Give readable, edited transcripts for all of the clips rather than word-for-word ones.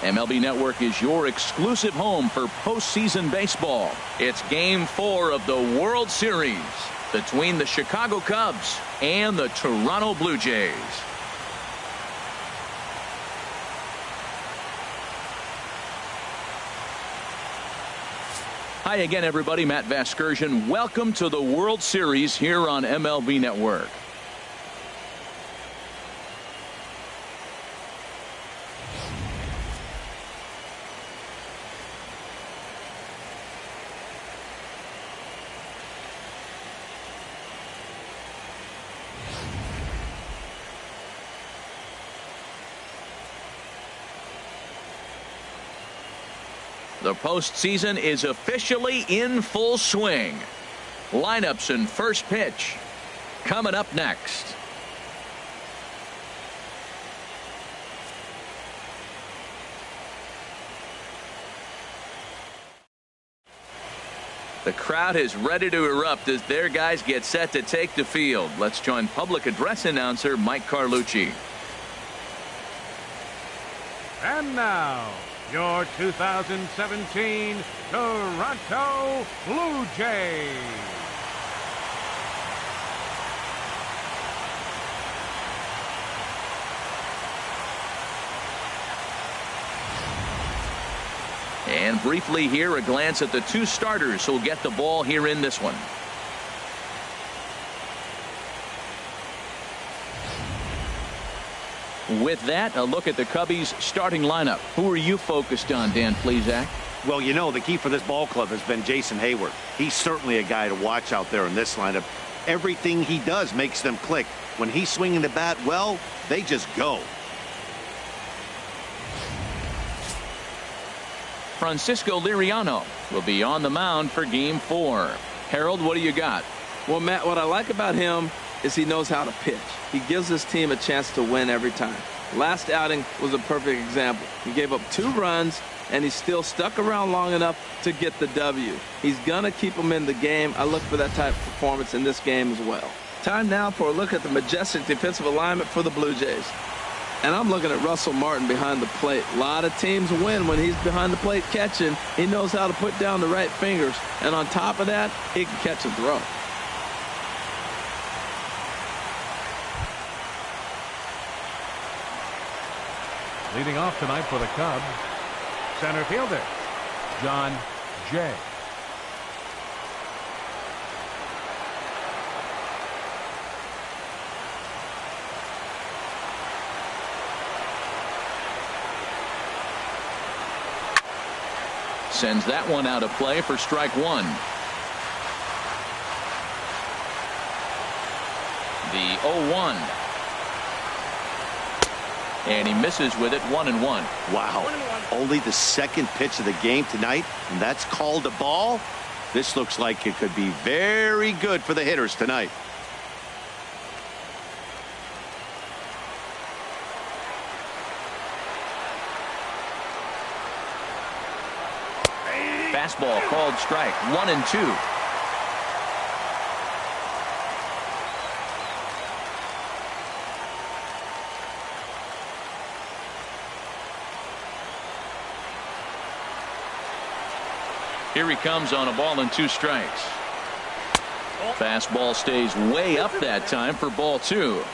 MLB Network is your exclusive home for postseason baseball. It's Game 4 of the World Series between the Chicago Cubs and the Toronto Blue Jays. Hi again, everybody. Matt Vasgersian. Welcome to the World Series here on MLB Network. The postseason is officially in full swing. Lineups and first pitch coming up next. The crowd is ready to erupt as their guys get set to take the field. Let's join public address announcer Mike Carlucci. And now, your 2017 Toronto Blue Jays. And briefly here, a glance at the two starters who'll get the ball here in this one. With that, a look at the Cubbies starting lineup. Who are you focused on, Dan Plesac? Well, you know, the key for this ball club has been Jason Hayward. He's certainly a guy to watch out there in this lineup. Everything he does makes them click. When he's swinging the bat, well, they just go. Francisco Liriano will be on the mound for Game 4. Harold, what do you got? Well, Matt, what I like about him is he knows how to pitch. He gives his team a chance to win every time. Last outing was a perfect example. He gave up 2 runs, and he still stuck around long enough to get the W. He's going to keep them in the game. I look for that type of performance in this game as well. Time now for a look at the majestic defensive alignment for the Blue Jays. And I'm looking at Russell Martin behind the plate. A lot of teams win when he's behind the plate catching. He knows how to put down the right fingers. And on top of that, he can catch a throw. Leading off tonight for the Cubs, center fielder, John Jay. Sends that one out of play for strike 1. The 0-1. And he misses with it, 1-1. Wow. Only the second pitch of the game tonight, and that's called a ball. This looks like it could be very good for the hitters tonight. Fastball called strike, 1-2. Here he comes on a ball and 2 strikes. Fastball stays way up that time for ball 2.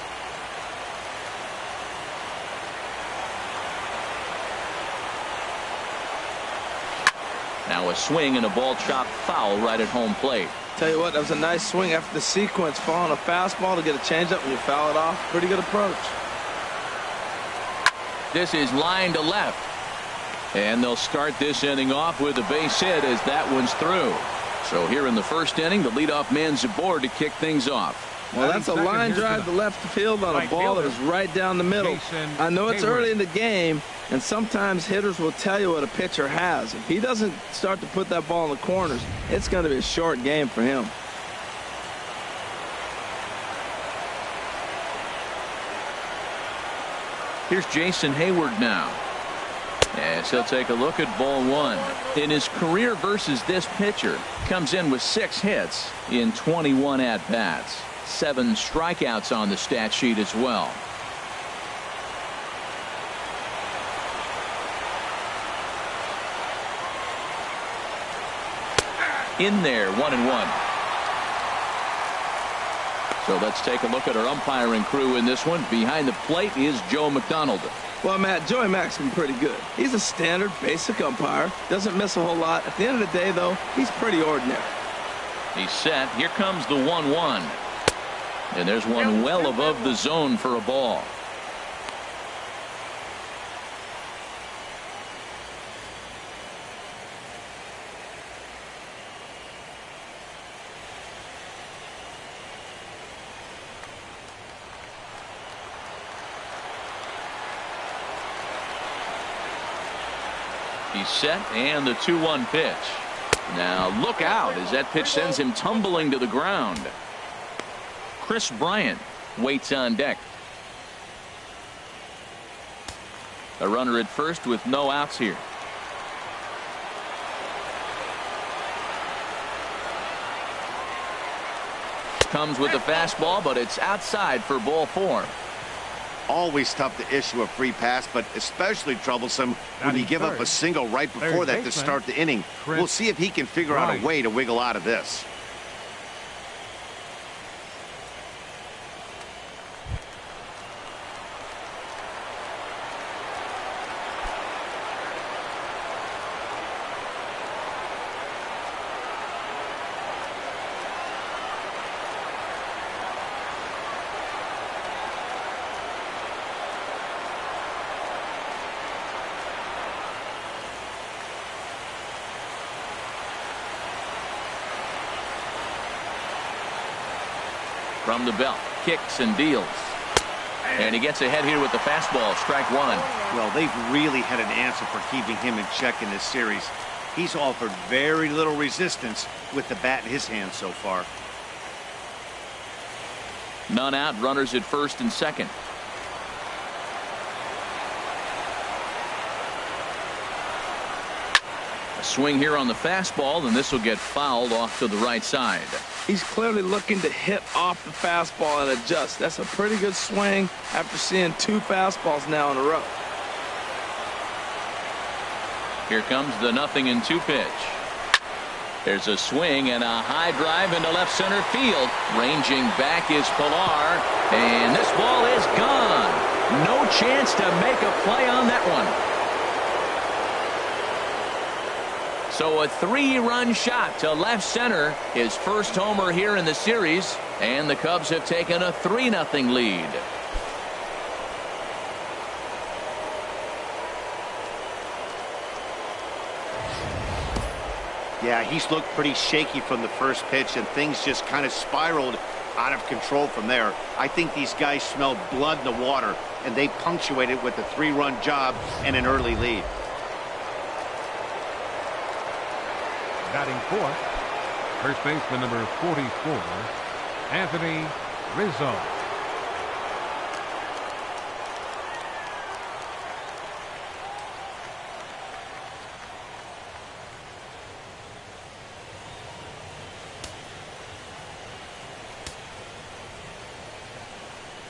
Now a swing and a ball chopped foul right at home plate. Tell you what, that was a nice swing after the sequence. Following a fastball to get a changeup and you foul it off. Pretty good approach. This is line to left. And they'll start this inning off with a base hit as that one's through. So here in the first inning, the leadoff man's aboard to kick things off. Well, that's a line drive to left field on a ball that is right down the middle. I know it's early in the game, and sometimes hitters will tell you what a pitcher has. If he doesn't start to put that ball in the corners, it's going to be a short game for him. Here's Jason Hayward now. As he'll take a look at ball 1. In his career versus this pitcher, comes in with 6 hits in 21 at-bats. 7 strikeouts on the stat sheet as well. In there, 1-1. So let's take a look at our umpiring crew in this one. Behind the plate is Joe McDonald. Well, Matt, Joey Mack's been pretty good. He's a standard, basic umpire. Doesn't miss a whole lot. At the end of the day, though, he's pretty ordinary. He's set. Here comes the 1-1. And there's one well above the zone for a ball. He's set, and the 2-1 pitch. Now look out as that pitch sends him tumbling to the ground. Chris Bryant waits on deck. A runner at first with no outs here. Comes with the fastball, but it's outside for ball 4. Always tough to issue a free pass, but especially troublesome when you give up a single right before that to start the inning. We'll see if he can figure out a way to wiggle out of this. From the belt, kicks and deals. And he gets ahead here with the fastball, strike 1. Well, they've really had an answer for keeping him in check in this series. He's offered very little resistance with the bat in his hand so far. None out, runners at first and second. A swing here on the fastball, and this will get fouled off to the right side. He's clearly looking to hit off the fastball and adjust. That's a pretty good swing after seeing 2 fastballs now in a row. Here comes the 0-2 pitch. There's a swing and a high drive into left center field. Ranging back is Pilar, and this ball is gone. No chance to make a play on that one. So a 3-run shot to left center, his first homer here in the series, and the Cubs have taken a 3-0 lead. Yeah, he's looked pretty shaky from the first pitch, and things just kind of spiraled out of control from there. I think these guys smelled blood in the water, and they punctuated with a 3-run job and an early lead. Batting fourth, first baseman number 44, Anthony Rizzo.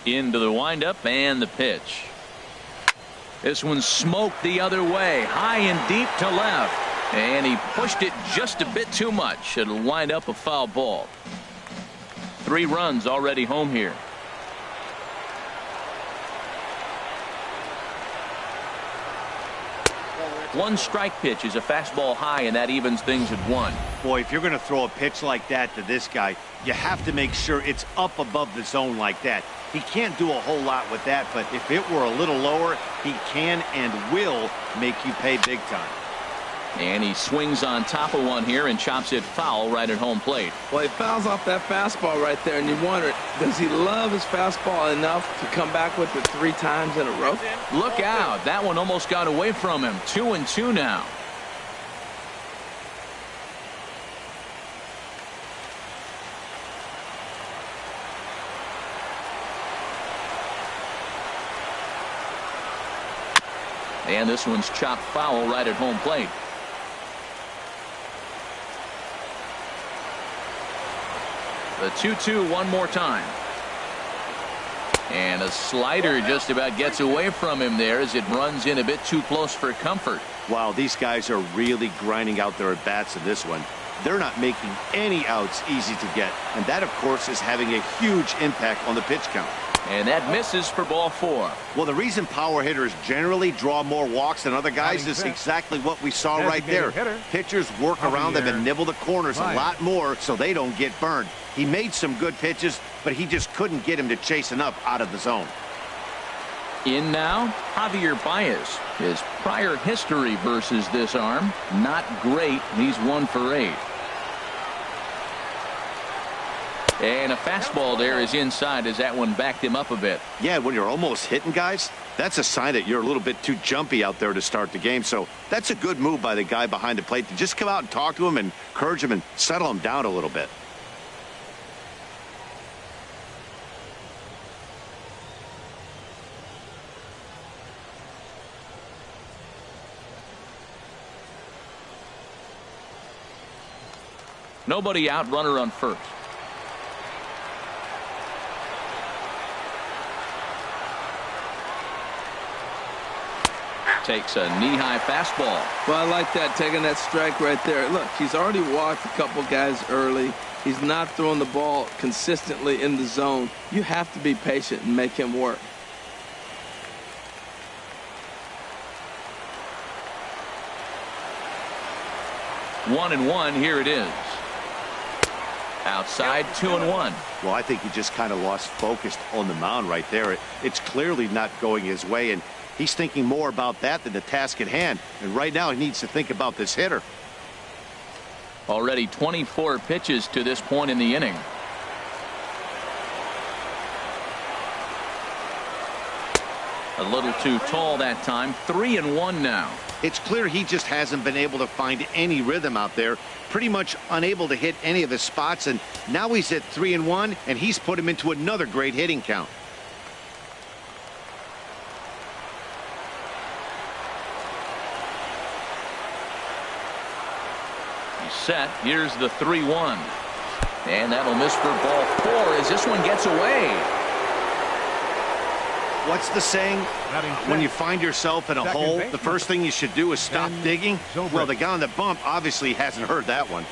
Into the windup and the pitch. This one smoked the other way, high and deep to left. And he pushed it just a bit too much. It'll wind up a foul ball. 3 runs already home here. One strike pitch is a fastball high, and that evens things at 1. Boy, if you're going to throw a pitch like that to this guy, you have to make sure it's up above the zone like that. He can't do a whole lot with that, but if it were a little lower, he can and will make you pay big time. And he swings on top of one here and chops it foul right at home plate. Well, he fouls off that fastball right there, and you wonder, does he love his fastball enough to come back with it 3 times in a row? Look out. That one almost got away from him. 2-2 now. And this one's chopped foul right at home plate. The 2-2 one more time. And a slider just about gets away from him there as it runs in a bit too close for comfort. Wow, these guys are really grinding out their at-bats in this one. they're not making any outs easy to get. And that, of course, is having a huge impact on the pitch count. And that misses for ball 4. Well, the reason power hitters generally draw more walks than other guys is exactly what we saw right there. Pitchers work around them and nibble the corners a lot more so they don't get burned. He made some good pitches, but he just couldn't get him to chase enough out of the zone. In now, Javier Baez. His prior history versus this arm, not great. He's 1 for 8. And a fastball there is inside as that one backed him up a bit. Yeah, when you're almost hitting guys, that's a sign that you're a little bit too jumpy out there to start the game. So that's a good move by the guy behind the plate to just come out and talk to him and encourage him and settle him down a little bit. Nobody out, runner on first. Takes a knee-high fastball. Well, I like that, taking that strike right there. Look, he's already walked a couple guys early. He's not throwing the ball consistently in the zone. You have to be patient and make him work. One and one, here it is. Outside, 2-1. Well, I think he just kind of lost focus on the mound right there. It's clearly not going his way, and he's thinking more about that than the task at hand. And right now he needs to think about this hitter. Already 24 pitches to this point in the inning. A little too tall that time. 3-1 now. It's clear he just hasn't been able to find any rhythm out there. Pretty much unable to hit any of his spots, and now he's at 3-1, and he's put him into another great hitting count. He's set. Here's the 3-1. And that'll miss for ball 4 as this one gets away. What's the saying? When you find yourself in a hole, the first thing you should do is stop digging. Well, the guy on the bump obviously hasn't heard that one.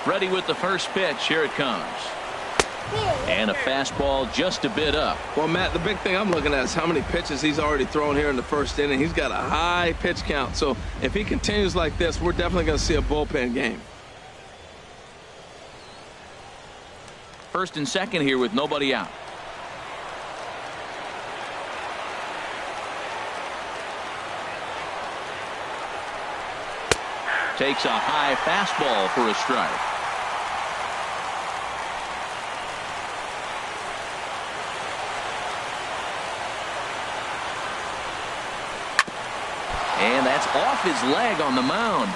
Ready with the first pitch. Here it comes. And a fastball just a bit up. Well, Matt, the big thing I'm looking at is how many pitches he's already thrown here in the first inning. He's got a high pitch count. So if he continues like this, we're definitely going to see a bullpen game. First and second here with nobody out. Takes a high fastball for a strike. And that's off his leg on the mound.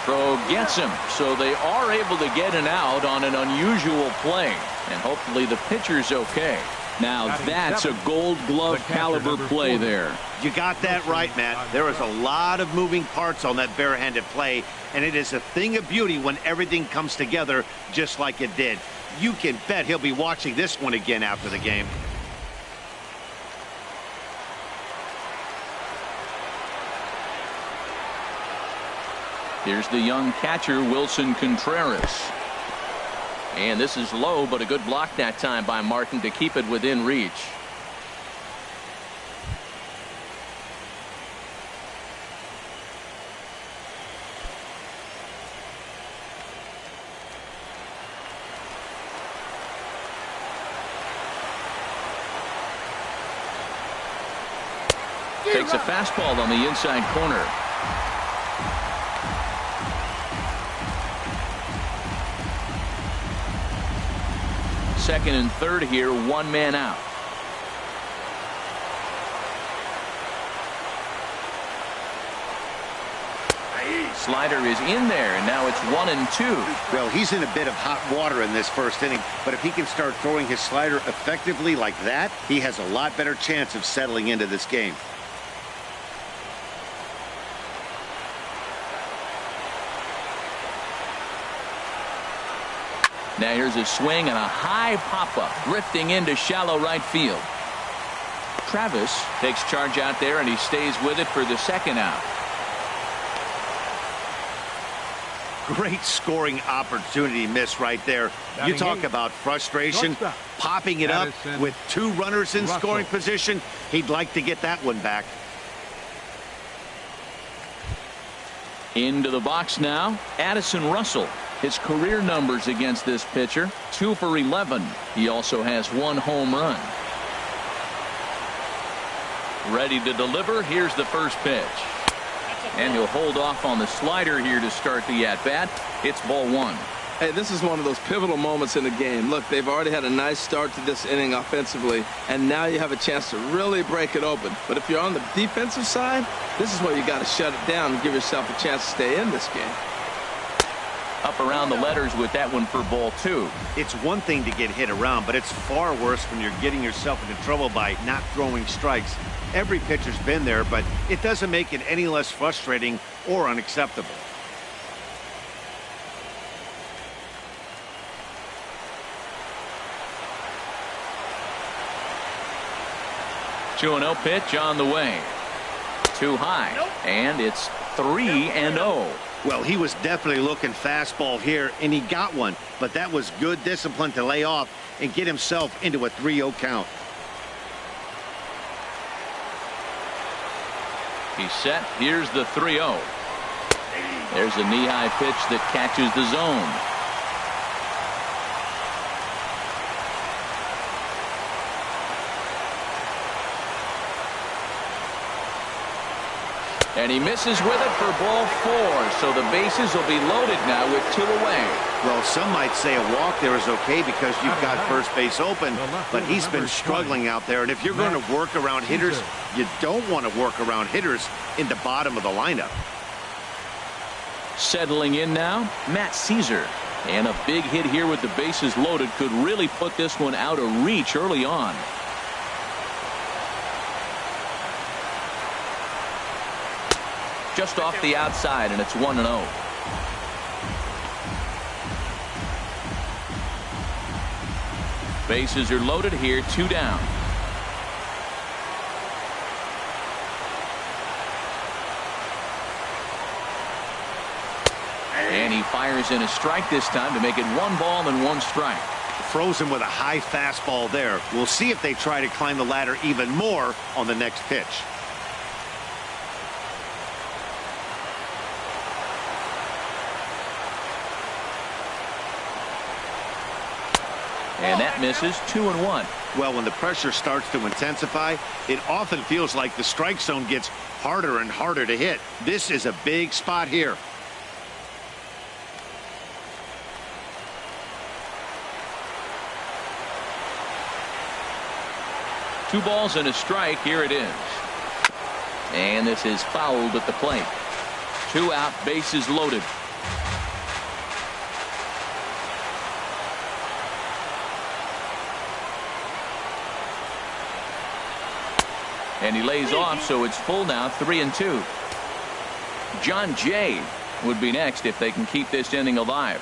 Throw gets him, so they are able to get an out on an unusual play. And hopefully the pitcher's okay. Now that's a gold glove caliber play there. You got that right, Matt. There is a lot of moving parts on that barehanded play, and it is a thing of beauty when everything comes together just like it did. You can bet he'll be watching this one again after the game. Here's the young catcher, Wilson Contreras. And this is low, but a good block that time by Martin to keep it within reach. Takes a fastball on the inside corner. Second and third here, one man out. Slider is in there, and now it's 1-2. Well, he's in a bit of hot water in this first inning, but if he can start throwing his slider effectively like that, he has a lot better chance of settling into this game. Now here's a swing and a high pop-up, drifting into shallow right field. Travis takes charge out there, and he stays with it for the second out. Great scoring opportunity miss right there. You talk about frustration, popping it up with 2 runners in scoring position. He'd like to get that one back. Into the box now, Addison Russell. His career numbers against this pitcher, 2 for 11. He also has 1 home run. Ready to deliver. Here's the first pitch. And he'll hold off on the slider here to start the at-bat. It's ball 1. Hey, this is one of those pivotal moments in the game. Look, they've already had a nice start to this inning offensively, and now you have a chance to really break it open. But if you're on the defensive side, this is where you got to shut it down and give yourself a chance to stay in this game. Up around the letters with that one for ball 2. It's one thing to get hit around, but it's far worse when you're getting yourself into trouble by not throwing strikes. Every pitcher's been there, but it doesn't make it any less frustrating or unacceptable. Two 2-0 pitch on the way. Too high, and it's 3-0. Well, he was definitely looking fastball here, and he got one, but that was good discipline to lay off and get himself into a 3-0 count. He's set. Here's the 3-0. There's a knee-high pitch that catches the zone. And he misses with it for ball 4. So the bases will be loaded now with 2 away. Well, some might say a walk there is okay because you've got first base open, but he's been struggling out there. And if you're going to work around hitters, you don't want to work around hitters in the bottom of the lineup. Settling in now, Matt Caesar. And a big hit here with the bases loaded could really put this one out of reach early on. Just off the outside, and it's 1-0. Bases are loaded here, 2 down. And he fires in a strike this time to make it 1 ball and 1 strike. Frozen with a high fastball there. We'll see if they try to climb the ladder even more on the next pitch. And that misses. 2-1. Well, when the pressure starts to intensify, it often feels like the strike zone gets harder and harder to hit. This is a big spot here. Two balls and a strike. Here it is. And this is fouled at the plate. 2 out, bases loaded. And he lays off, so it's full now, 3-2. John Jay would be next if they can keep this inning alive.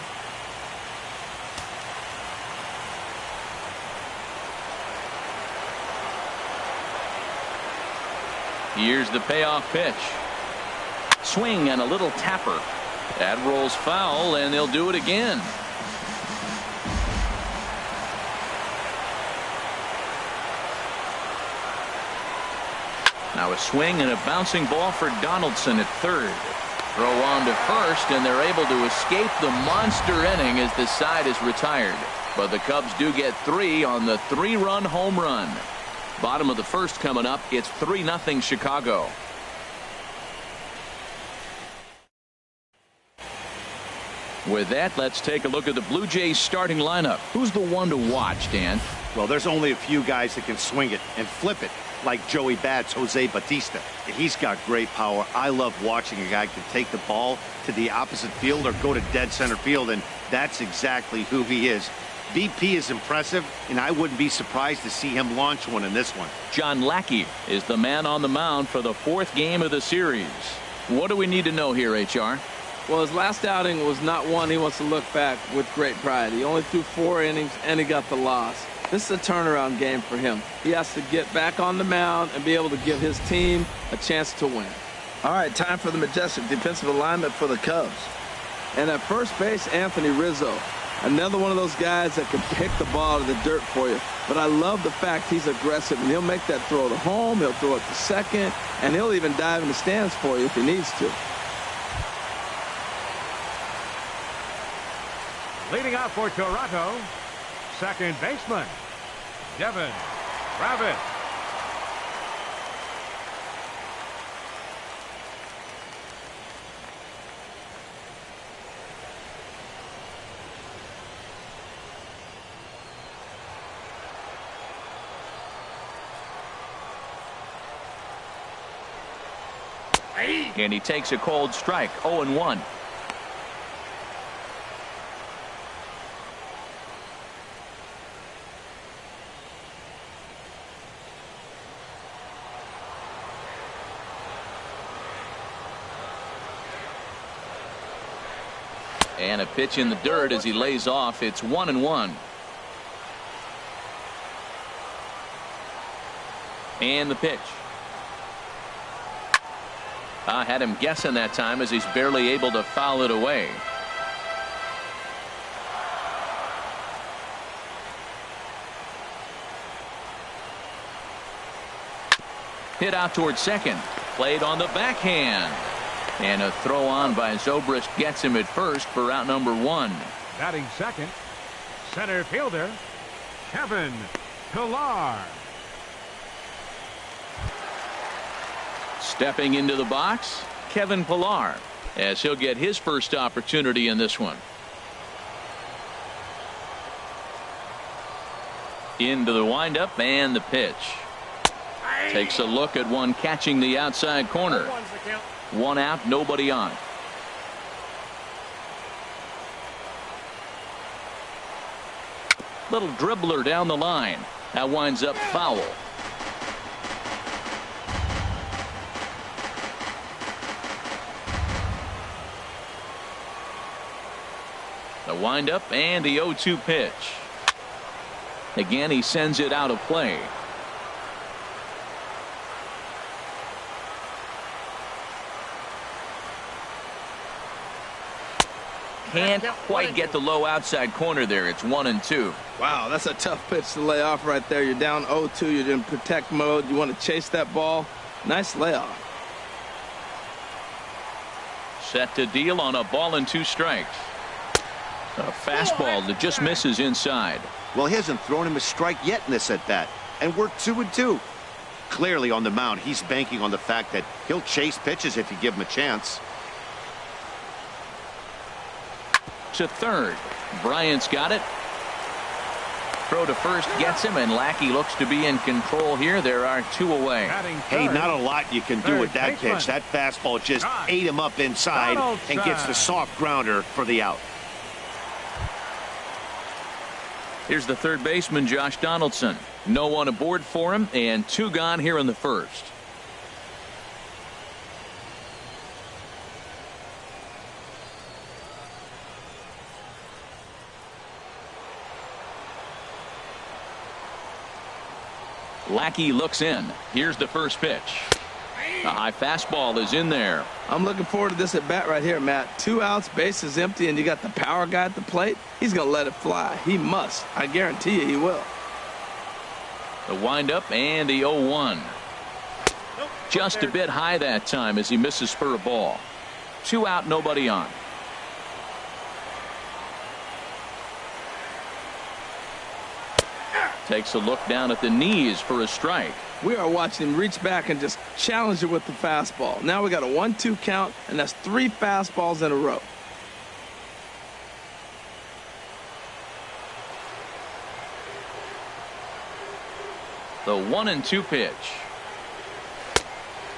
Here's the payoff pitch. Swing and a little tapper. That rolls foul, and they'll do it again. Now a swing and a bouncing ball for Donaldson at third. Throw on to first, and they're able to escape the monster inning as the side is retired. But the Cubs do get 3 on the 3-run home run. Bottom of the first coming up. It's 3-0 Chicago. With that, let's take a look at the Blue Jays starting lineup. Who's the one to watch, Dan? Well, there's only a few guys that can swing it and flip it like Joey Bats, Jose Bautista. He's got great power. I love watching a guy can take the ball to the opposite field or go to dead center field, and that's exactly who he is. BP is impressive, and I wouldn't be surprised to see him launch one in this one. John Lackey is the man on the mound for the 4th game of the series. What do we need to know here, HR? Well, his last outing was not one he wants to look back with great pride. He only threw 4 innings, and he got the loss. This is a turnaround game for him. He has to get back on the mound and be able to give his team a chance to win. All right, time for the majestic defensive alignment for the Cubs. And at first base, Anthony Rizzo. Another one of those guys that can pick the ball to the dirt for you. But I love the fact he's aggressive, and he'll make that throw to home, he'll throw it to second, and he'll even dive in the stands for you if he needs to. Leading off for Toronto, second baseman, Devin Rabbit. And he takes a cold strike, 0-1. And a pitch in the dirt as he lays off. It's 1-1. And the pitch. I had him guessing that time as he's barely able to foul it away. Hit out towards second. Played on the backhand. And a throw on by Zobrist gets him at first for out number 1. Batting second, center fielder, Kevin Pillar. Stepping into the box, Kevin Pillar, as he'll get his first opportunity in this one. Into the windup and the pitch. Takes a look at one catching the outside corner. 1 out, nobody on. Little dribbler down the line. That winds up foul. The windup and the 0-2 pitch. Again, he sends it out of play. Can't quite get the low outside corner there. It's 1-2. Wow, that's a tough pitch to lay off right there. You're down 0-2. You're in protect mode. You want to chase that ball. Nice layoff. Set to deal on a ball and 2 strikes. A fastball that just misses inside. Well, he hasn't thrown him a strike yet in this at bat, and we're 2-2. Clearly on the mound, he's banking on the fact that he'll chase pitches if you give him a chance. To third. Bryant's got it. Throw to first gets him, and Lackey looks to be in control here. There are 2 away. Hey, not a lot you can do with that pitch. That fastball just ate him up inside and gets the soft grounder for the out. Here's the third baseman, Josh Donaldson. No one aboard for him, and 2 gone here in the first. Lackey looks in. Here's the first pitch. A high fastball is in there. I'm looking forward to this at bat right here, Matt. 2 outs, base is empty, and you got the power guy at the plate. He's going to let it fly. He must. I guarantee you he will. The windup and the 0-1. Just a bit high that time as he misses for a ball. 2 out, nobody on. Takes a look down at the knees for a strike. We are watching him reach back and just challenge it with the fastball. Now we got a 1-2 count, and that's 3 fastballs in a row. The 1-2 pitch.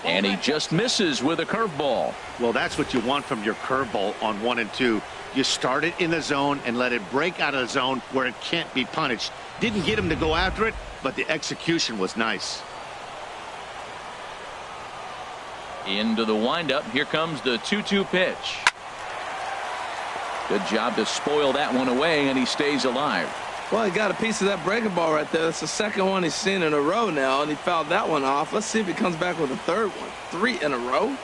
And he just misses with a curveball. Well, that's what you want from your curveball on 1 and 2. You start it in the zone and let it break out of the zone where it can't be punished. Didn't get him to go after it, but the execution was nice. Into the windup. Here comes the 2-2 pitch. Good job to spoil that one away, and he stays alive. Well, he got a piece of that breaking ball right there. That's the second one he's seen in a row now, and he fouled that one off. Let's see if he comes back with a third one. 3 in a row.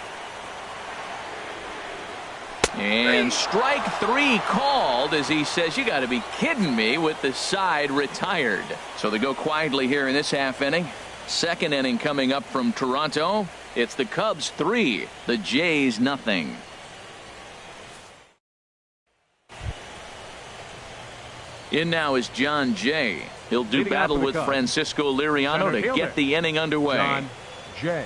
And strike 3 called as he says, you got to be kidding me, with the side retired. So they go quietly here in this half inning. Second inning coming up from Toronto. It's the Cubs 3, the Jays nothing. In now is John Jay. He'll do battle with Francisco Liriano to get the inning underway. John Jay.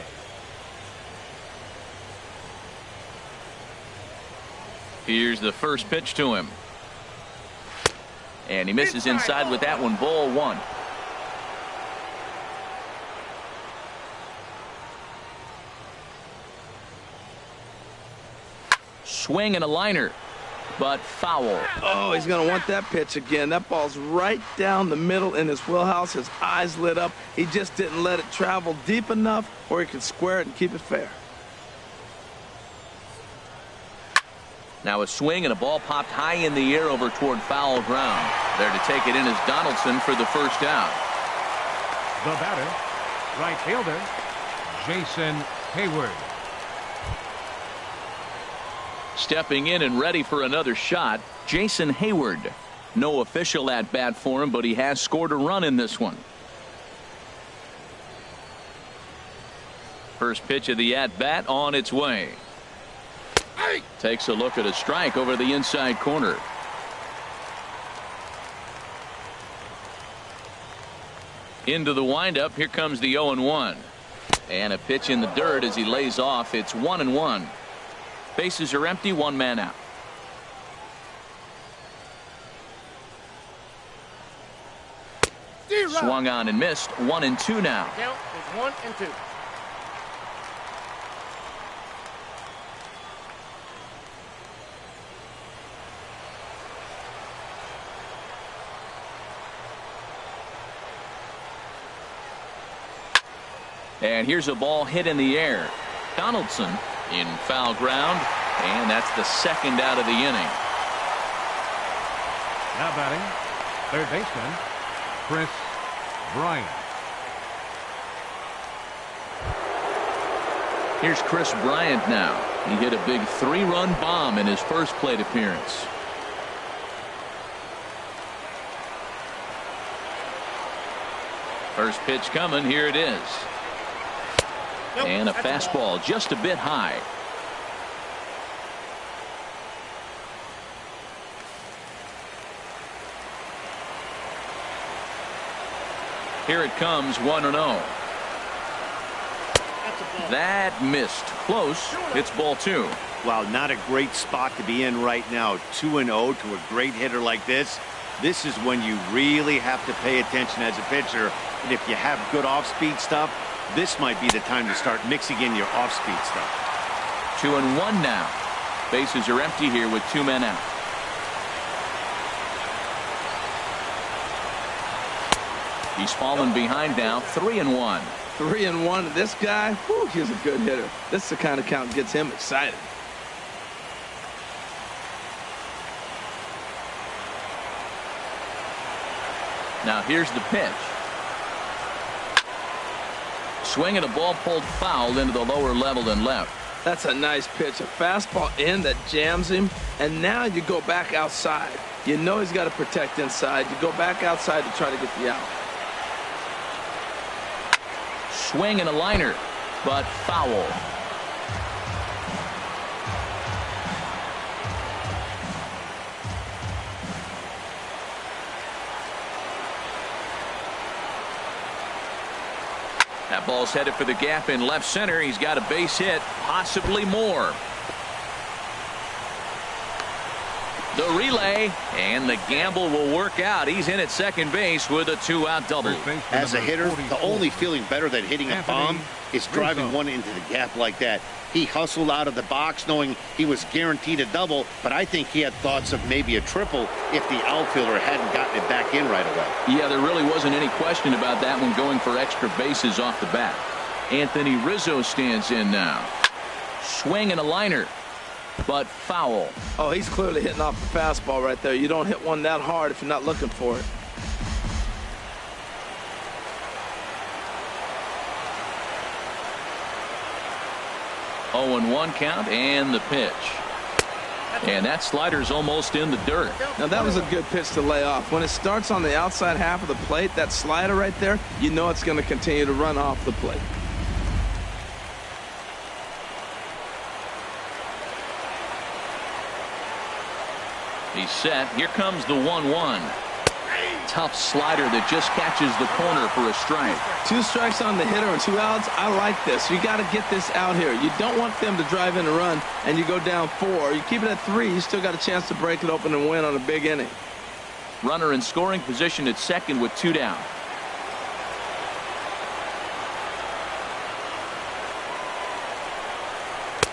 Here's the first pitch to him. And he misses inside with that one. Ball 1. Swing and a liner, but foul. Oh, he's going to want that pitch again. That ball's right down the middle in his wheelhouse. His eyes lit up. He just didn't let it travel deep enough where he could square it and keep it fair. Now a swing and a ball popped high in the air over toward foul ground. There to take it in is Donaldson for the first out. The batter, right fielder, Jason Hayward. Stepping in and ready for another shot, Jason Hayward. No official at bat for him, but he has scored a run in this one. First pitch of the at bat on its way. Takes a look at a strike over the inside corner. Into the windup. Here comes the 0-1. And a pitch in the dirt as he lays off. It's 1-1. Bases are empty. 1 man out. Swung on and missed. 1-2 now. Count is 1-2. And here's a ball hit in the air. Donaldson in foul ground, and that's the second out of the inning. Now batting, third baseman, Chris Bryant. Here's Chris Bryant now. He hit a big 3-run bomb in his first plate appearance. First pitch coming. Here it is. And a fastball just a bit high. Here it comes. 1-0. That missed. Close. It's ball 2. Wow, not a great spot to be in right now. 2-0 to a great hitter like this. This is when you really have to pay attention as a pitcher. And if you have good off-speed stuff, this might be the time to start mixing in your off-speed stuff. 2-1 now. Bases are empty here with 2 men out. He's fallen behind now. 3-1. 3-1. This guy, whew, he's a good hitter. This is the kind of count that gets him excited. Now here's the pitch. Swinging a ball pulled foul into the lower level and left. That's a nice pitch. A fastball in that jams him. And now you go back outside. You know he's got to protect inside. You go back outside to try to get the out. Swing and a liner, but foul. That ball's headed for the gap in left center. He's got a base hit, possibly more. The relay, and the gamble will work out. He's in at second base with a 2-out double. As a hitter, the only feeling better than hitting a bomb is driving one into the gap like that. He hustled out of the box knowing he was guaranteed a double, but I think he had thoughts of maybe a triple if the outfielder hadn't gotten it back in right away. Yeah, there really wasn't any question about that one, going for extra bases off the bat. Anthony Rizzo stands in now. Swing and a liner, but foul. Oh, he's clearly hitting off the fastball right there. You don't hit one that hard if you're not looking for it. Oh, and 1 count, and the pitch. And that slider's almost in the dirt. Now, that was a good pitch to lay off. When it starts on the outside half of the plate, that slider right there, you know it's going to continue to run off the plate. He's set. Here comes the 1-1. Tough slider that just catches the corner for a strike. 2 strikes on the hitter and 2 outs. I like this. You got to get this out here. You don't want them to drive in a run and you go down 4. You keep it at 3, you still got a chance to break it open and win on a big inning. Runner in scoring position at second with 2 down.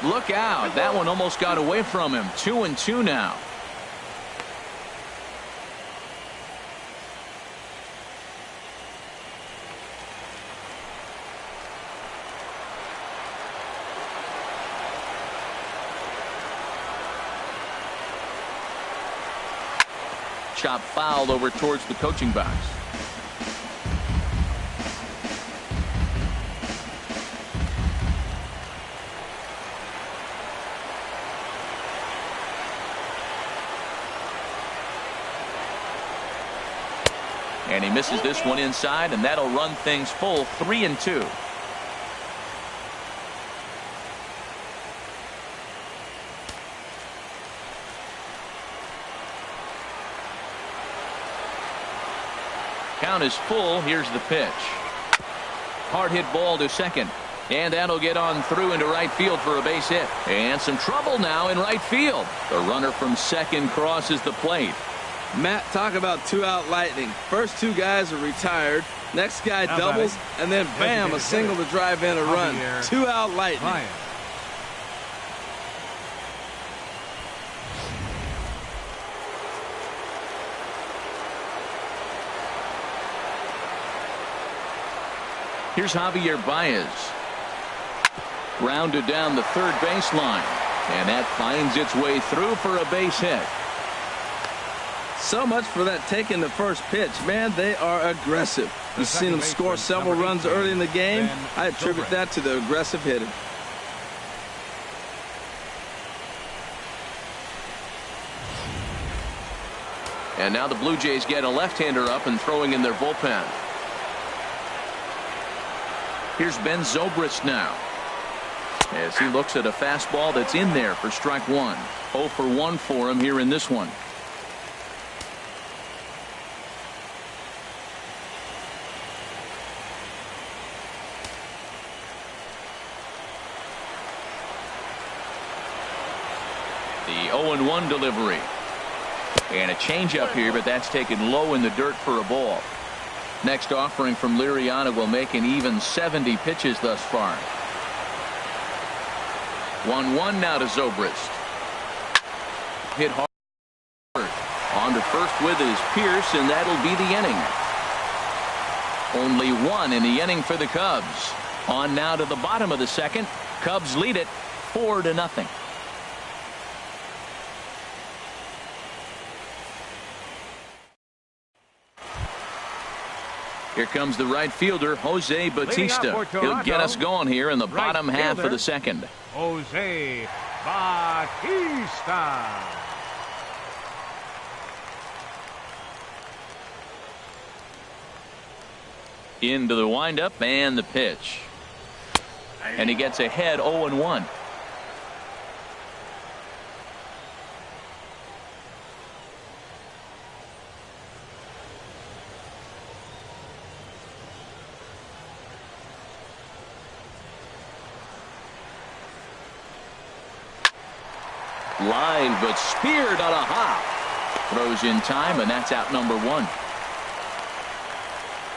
Look out. That one almost got away from him. 2-2 now. Chop fouled over towards the coaching box. And he misses this one inside, and that'll run things full. 3-2. Count is full. Here's the pitch. Hard hit ball to second. And that'll get on through into right field for a base hit. And some trouble now in right field. The runner from second crosses the plate. Matt, talk about 2-out lightning. First 2 guys are retired. Next guy doubles, and then bam, a single to drive in a run. 2-out lightning. Here's Javier Baez. Rounded down the third baseline. And that finds its way through for a base hit. So much for that taking the first pitch. Man, they are aggressive. You've seen them score several runs early in the game. I attribute that to the aggressive hitting. And now the Blue Jays get a left-hander up and throwing in their bullpen. Here's Ben Zobrist now, as he looks at a fastball that's in there for strike 1. 0 for 1 for him here in this one. The 0-1 delivery. And a changeup here, but that's taken low in the dirt for a ball. Next offering from Liriano will make an even 70 pitches thus far. 1-1 now to Zobrist. Hit hard. On to first with his Pierce, and that'll be the inning. Only 1 in the inning for the Cubs. On now to the bottom of the second. Cubs lead it 4-0. Here comes the right fielder, Jose Bautista. He'll get us going here in the bottom half of the second. Jose Bautista. Into the windup and the pitch. And he gets ahead 0-1. Line, but speared on a hop. Throws in time, and that's out number 1.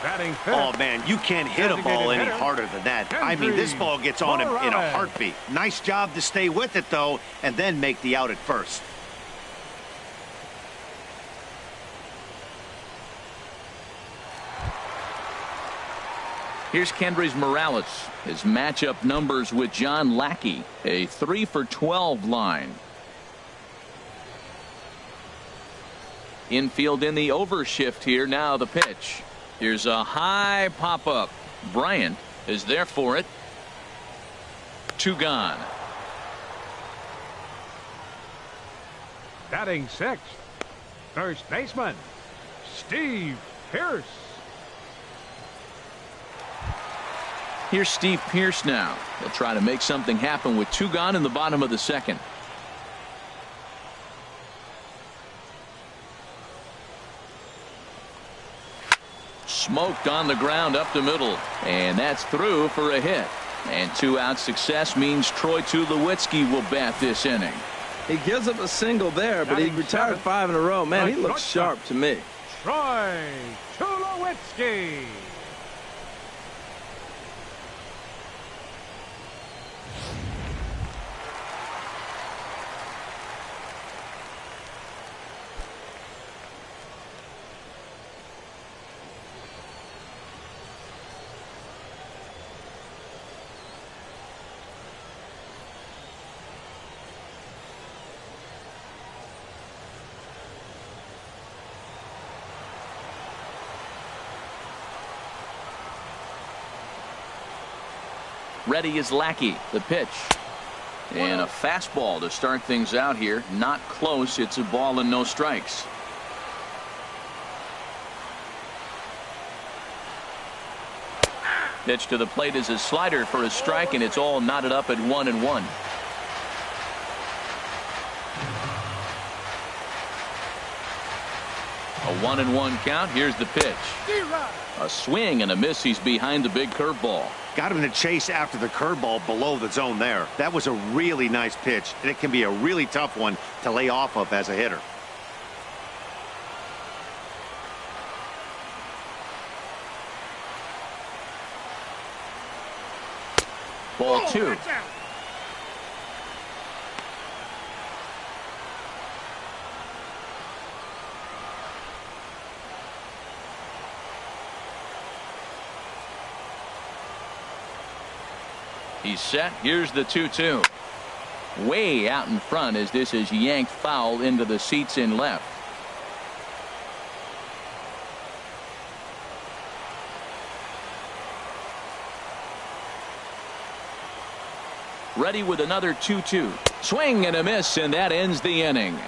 Batting fifth. Oh, man, you can't hit a ball any harder than that. I mean, this ball gets on him in a heartbeat. Nice job to stay with it, though, and then make the out at first. Here's Kendrys Morales. His matchup numbers with John Lackey, a 3 for 12 line. Infield in the overshift here. Now the pitch. Here's a high pop-up. Bryant is there for it. 2 gone. Batting sixth. First baseman, Steve Pearce. Here's Steve Pearce now. He'll try to make something happen with 2 gone in the bottom of the 2nd. Smoked on the ground up the middle, and that's through for a hit. And 2-out success means Troy Tulowitzki will bat this inning. He gives up a single there, but he retired 5 in a row. Man, he looks sharp to me. Troy Tulowitzki. Ready is Lackey. The pitch. And a fastball to start things out here. Not close. It's a ball and no strikes. Pitch to the plate is a slider for a strike, and it's all knotted up at 1-1. A 1-1 count. Here's the pitch. A swing and a miss. He's behind the big curveball. Got him to chase after the curveball below the zone there. That was a really nice pitch, and it can be a really tough one to lay off of as a hitter. Ball 2. He's set. Here's the 2-2. Way out in front as this is yanked foul into the seats in left. Ready with another 2-2. Swing and a miss, and that ends the inning.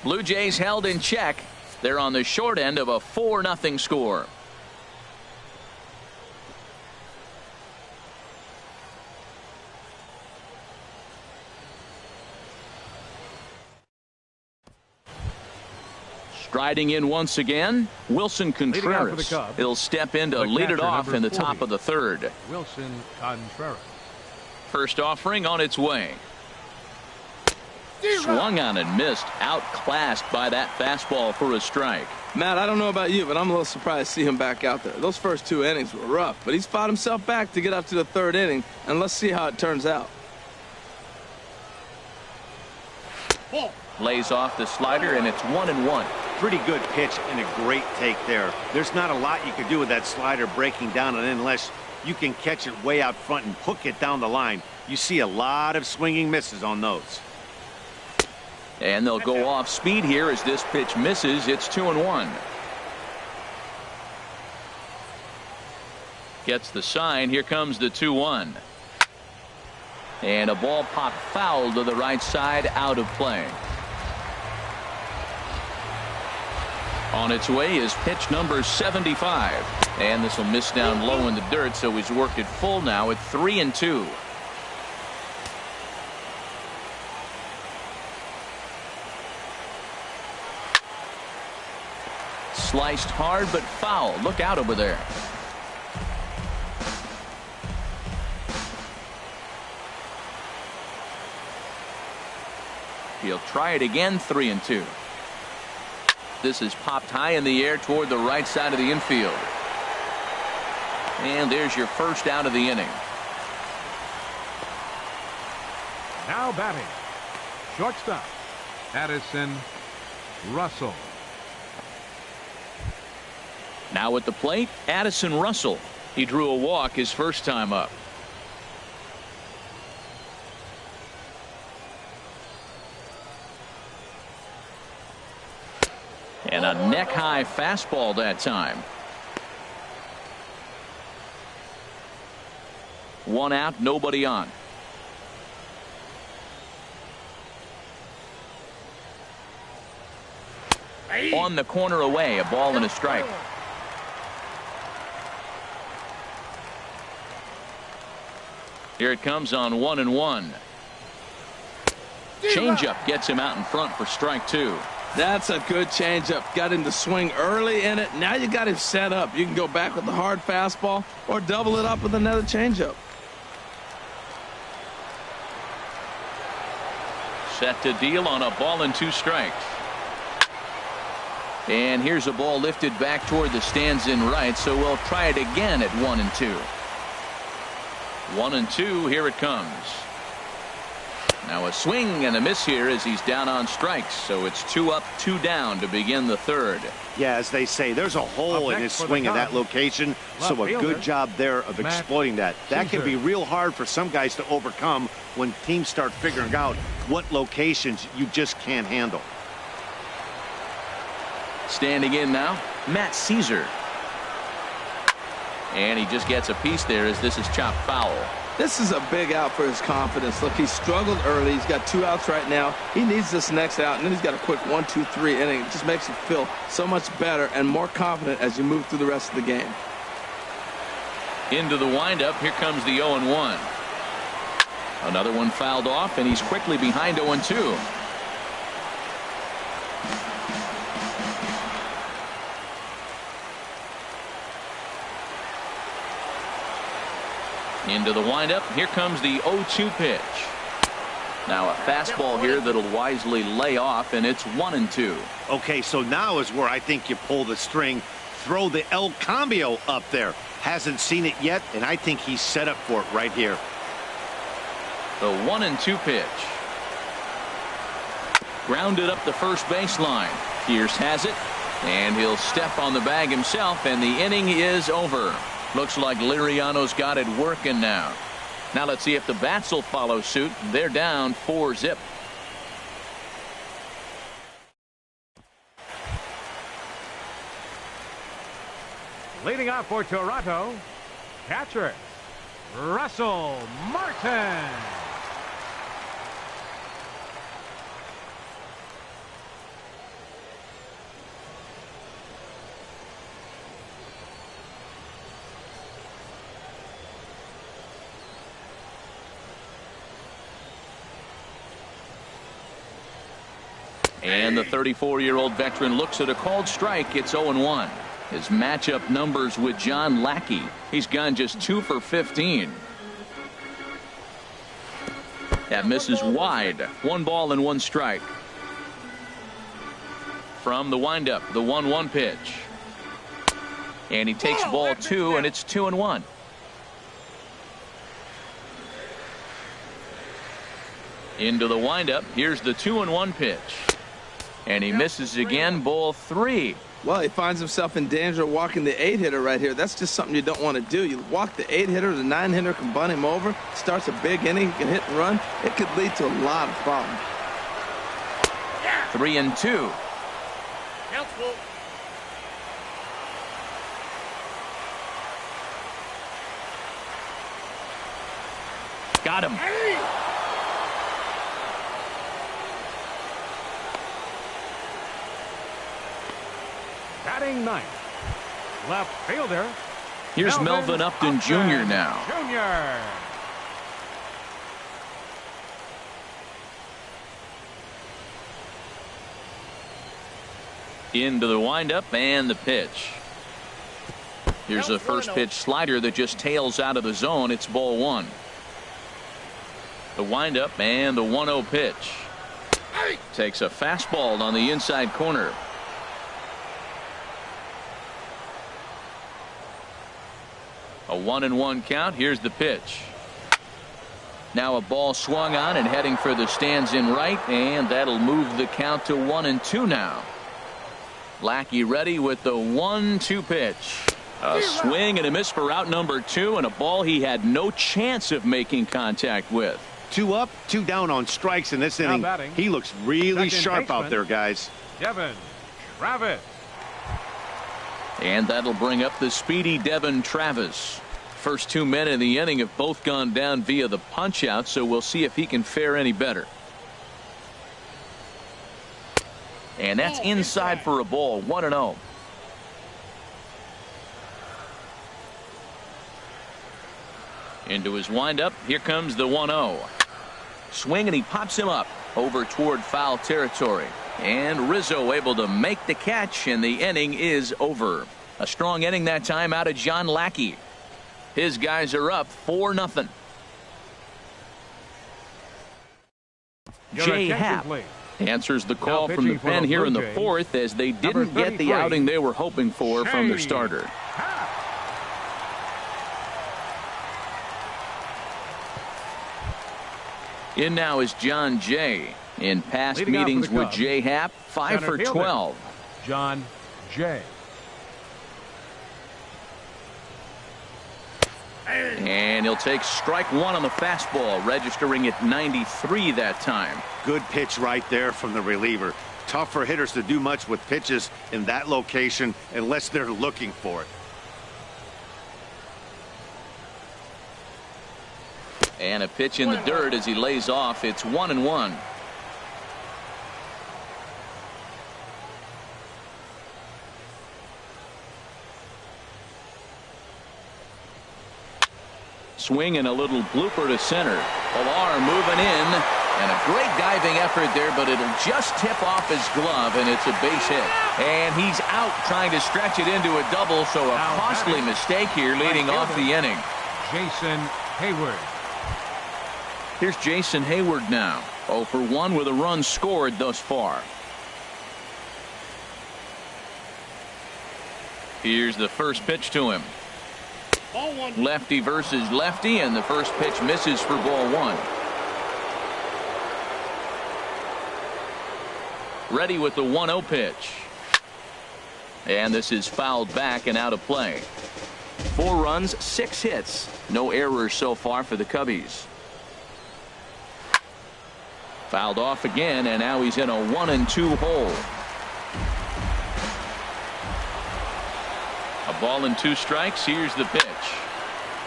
Blue Jays held in check. They're on the short end of a 4-0 score. Striding in once again, Wilson Contreras. He'll step in to lead it off in the top of the 3rd. Wilson Contreras. First offering on its way. Swung on and missed. Outclassed by that fastball for a strike. Matt, I don't know about you, but I'm a little surprised to see him back out there. Those first 2 innings were rough, but he's fought himself back to get up to the 3rd inning, and let's see how it turns out. Lays off the slider, and it's 1-1. Pretty good pitch and a great take there. There's not a lot you can do with that slider breaking down, and unless you can catch it way out front and hook it down the line, you see a lot of swinging misses on those. And they'll go off speed here as this pitch misses. It's 2-1. Gets the sign. Here comes the 2-1. And a ball popped foul to the right side, out of play. On its way is pitch number 75. And this will miss down low in the dirt, so he's worked it full now at 3-2. Sliced hard but foul. Look out over there. He'll try it again, 3-2. This is popped high in the air toward the right side of the infield. And there's your first out of the inning. Now batting, shortstop, Addison Russell. Now at the plate, Addison Russell. He drew a walk his first time up. And a neck-high fastball that time. 1 out, nobody on. On the corner away, a ball and a strike. Here it comes on 1-1. Changeup gets him out in front for strike 2. That's a good changeup. Got him to swing early in it. Now you got him set up. You can go back with the hard fastball or double it up with another changeup. Set to deal on a ball and 2 strikes. And here's a ball lifted back toward the stands in right, so we'll try it again at 1-2. 1-2, here it comes. Now a swing and a miss here as he's down on strikes, so it's 2 up, 2 down to begin the third. Yeah, as they say, there's a hole in his swing in that location, so a good job there of exploiting that. That can be real hard for some guys to overcome when teams start figuring out what locations you just can't handle. Standing in now, Matt Caesar. And he just gets a piece there as this is chopped foul. This is a big out for his confidence. Look, he struggled early. He's got 2 outs right now. He needs this next out, and then he's got a quick 1-2-3 inning. It just makes you feel so much better and more confident as you move through the rest of the game. Into the windup, here comes the 0-1. Another one fouled off, and he's quickly behind 0-2. Into the windup, here comes the 0-2 pitch. Now a fastball here that'll wisely lay off, and it's 1-2. Okay, so now is where I think you pull the string. Throw the El Cambio up there. Hasn't seen it yet, and I think he's set up for it right here. The 1-2 pitch. Grounded up the first baseline. Pierce has it, and he'll step on the bag himself, and the inning is over. Looks like Liriano's got it working now. Now let's see if the bats will follow suit. They're down 4-0. Leading off for Toronto, catcher Russell Martin. And the 34-year-old veteran looks at a called strike. It's 0-1. His matchup numbers with John Lackey. He's gone just 2 for 15. That misses wide. 1 ball and 1 strike. From the windup, the 1-1 pitch. And he takes ball 2, and it's 2-1. Into the windup. Here's the 2-1 pitch. And he misses again, ball 3. Well, he finds himself in danger of walking the 8-hitter right here. That's just something you don't want to do. You walk the 8-hitter, the 9-hitter can bunt him over. Starts a big inning, he can hit and run. It could lead to a lot of problems. 3-2. Got him. Batting ninth, left fielder. Here's Melvin Upton Jr. now. Into the windup and the pitch. Here's a first pitch slider that just tails out of the zone. It's ball 1. The windup and the 1-0 pitch. Takes a fastball on the inside corner. A 1-1 count. Here's the pitch. Now a ball swung on and heading for the stands in right, and that'll move the count to 1-2 now. Lackey ready with the 1-2 pitch. A swing and a miss for out number 2, and a ball he had no chance of making contact with. 2 up, 2 down on strikes in this inning. He looks really sharp out there, guys. Devin Travis. And that'll bring up the speedy Devin Travis. First 2 men in the inning have both gone down via the punch out, so we'll see if he can fare any better. And that's inside for a ball. 1-0. Into his windup. Here comes the 1-0. Swing, and he pops him up over toward foul territory. And Rizzo able to make the catch, and the inning is over. A strong inning that time out of John Lackey. His guys are up 4-0. Jay Happ answers the call from the pen here in the 4th, as they didn't get the outing they were hoping for from their starter. In now is John Jay. In past meetings with Jay Happ, 5 for 12. John Jay. And he'll take strike 1 on the fastball, registering at 93 that time. Good pitch right there from the reliever. Tough for hitters to do much with pitches in that location unless they're looking for it. And a pitch in the dirt as he lays off. It's 1-1. Swing and a little blooper to center. Pilar moving in, and a great diving effort there, but it'll just tip off his glove, and it's a base hit. And he's out trying to stretch it into a double, so a costly mistake here leading off the inning. Jason Hayward. Here's Jason Hayward now. 0 for 1 with a run scored thus far. Here's the first pitch to him. Lefty versus lefty, and the first pitch misses for ball 1. Ready with the 1-0 pitch. And this is fouled back and out of play. 4 runs, 6 hits. No errors so far for the Cubbies. Fouled off again, and now he's in a 1-2 hole. A ball and 2 strikes. Here's the pitch.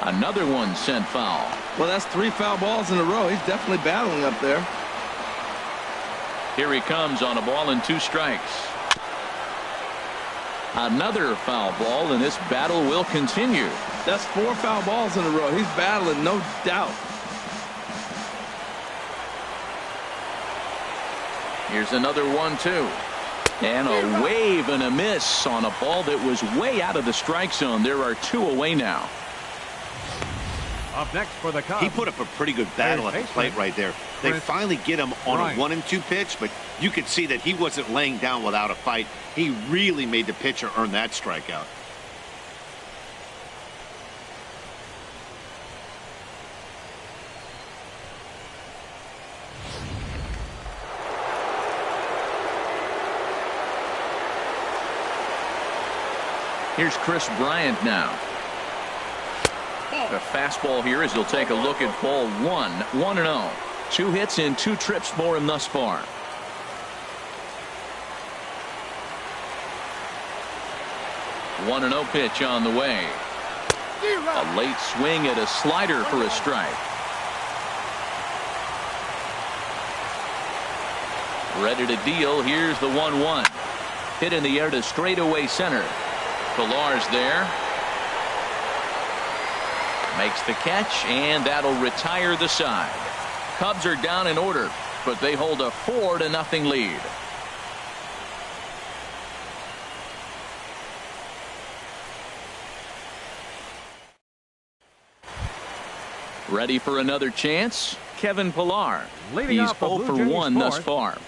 Another one sent foul. Well, that's 3 foul balls in a row. He's definitely battling up there. Here he comes on a ball and 2 strikes. Another foul ball, and this battle will continue. That's 4 foul balls in a row. He's battling, no doubt. Here's another 1-2. And a wave and a miss on a ball that was way out of the strike zone. There are 2 away now. Up next for the Cubs. He put up a pretty good battle at the plate right there. They finally get him on a 1-2 pitch, but you could see that he wasn't laying down without a fight. He really made the pitcher earn that strikeout. Here's Chris Bryant now. A fastball here as he'll take a look at ball 1. 1-0. 2 hits and 2 trips for him thus far. One 1-0 pitch on the way. A late swing at a slider for a strike. Ready to deal. Here's the 1-1. Hit in the air to straightaway center. Pilar's there. Makes the catch, and that'll retire the side. Cubs are down in order, but they hold a 4-0 lead. Ready for another chance? Kevin Pilar. He's 0 for 1 thus far.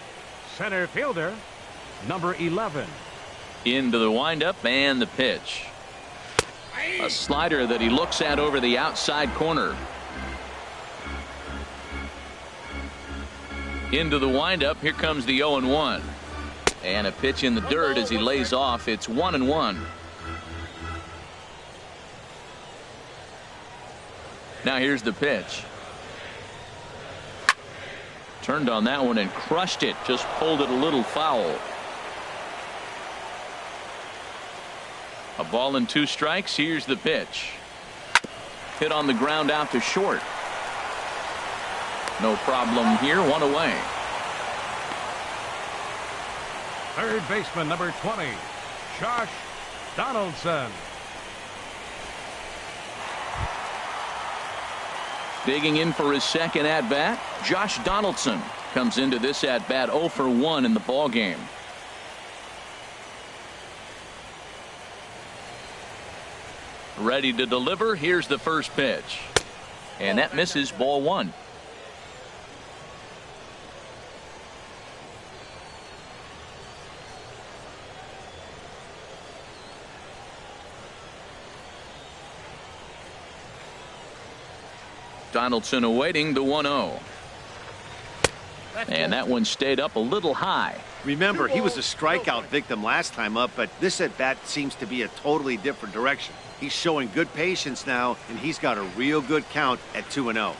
center fielder, number 11. Into the windup and the pitch. A slider that he looks at over the outside corner. Into the windup. Here comes the 0-1. And a pitch in the dirt as he lays off. It's 1-1. Now here's the pitch. Turned on that one and crushed it. Just pulled it a little foul. A ball and 2 strikes. Here's the pitch. Hit on the ground out to short. No problem here. 1 away. Third baseman, number 20, Josh Donaldson. Digging in for his second at-bat, Josh Donaldson comes into this at-bat 0 for 1 in the ballgame. Ready to deliver. Here's the first pitch. And that misses, ball 1. Donaldson awaiting the 1-0. And that one stayed up a little high. Remember, he was a strikeout victim last time up, but this at-bat seems to be a totally different direction. He's showing good patience now, and he's got a real good count at 2-0.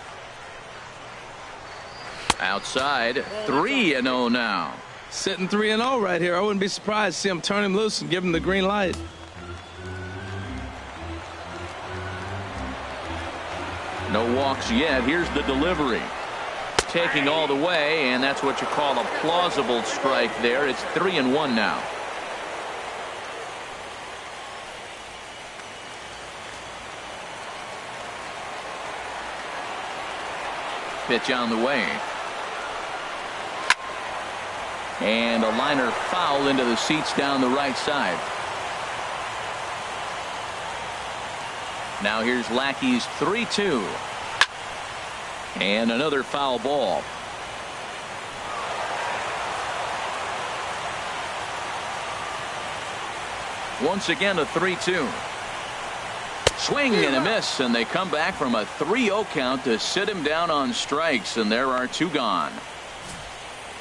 Outside, 3-0 now. Sitting 3-0 right here. I wouldn't be surprised to see him turn him loose and give him the green light. No walks yet. Here's the delivery. Taking all the way, and that's what you call a plausible strike there. It's 3-1 now. Pitch on the way. And a liner foul into the seats down the right side. Now here's Lackey's 3-2. And another foul ball. Once again a 3-2. Swing and a miss, and they come back from a 3-0 count to sit him down on strikes, and there are 2 gone.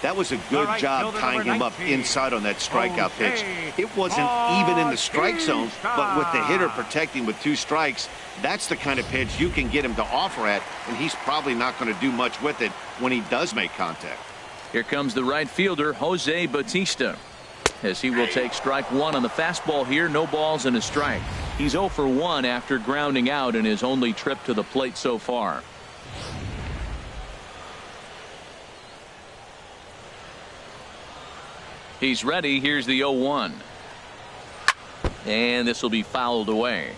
That was a good job tying him up inside on that strikeout pitch. It wasn't even in the strike zone, but with the hitter protecting with 2 strikes, that's the kind of pitch you can get him to offer at, and he's probably not going to do much with it when he does make contact. Here comes the right fielder, Jose Bautista, as he will take strike 1 on the fastball here. No balls and a strike. He's 0 for 1 after grounding out in his only trip to the plate so far. He's ready. Here's the 0-1. And this will be fouled away.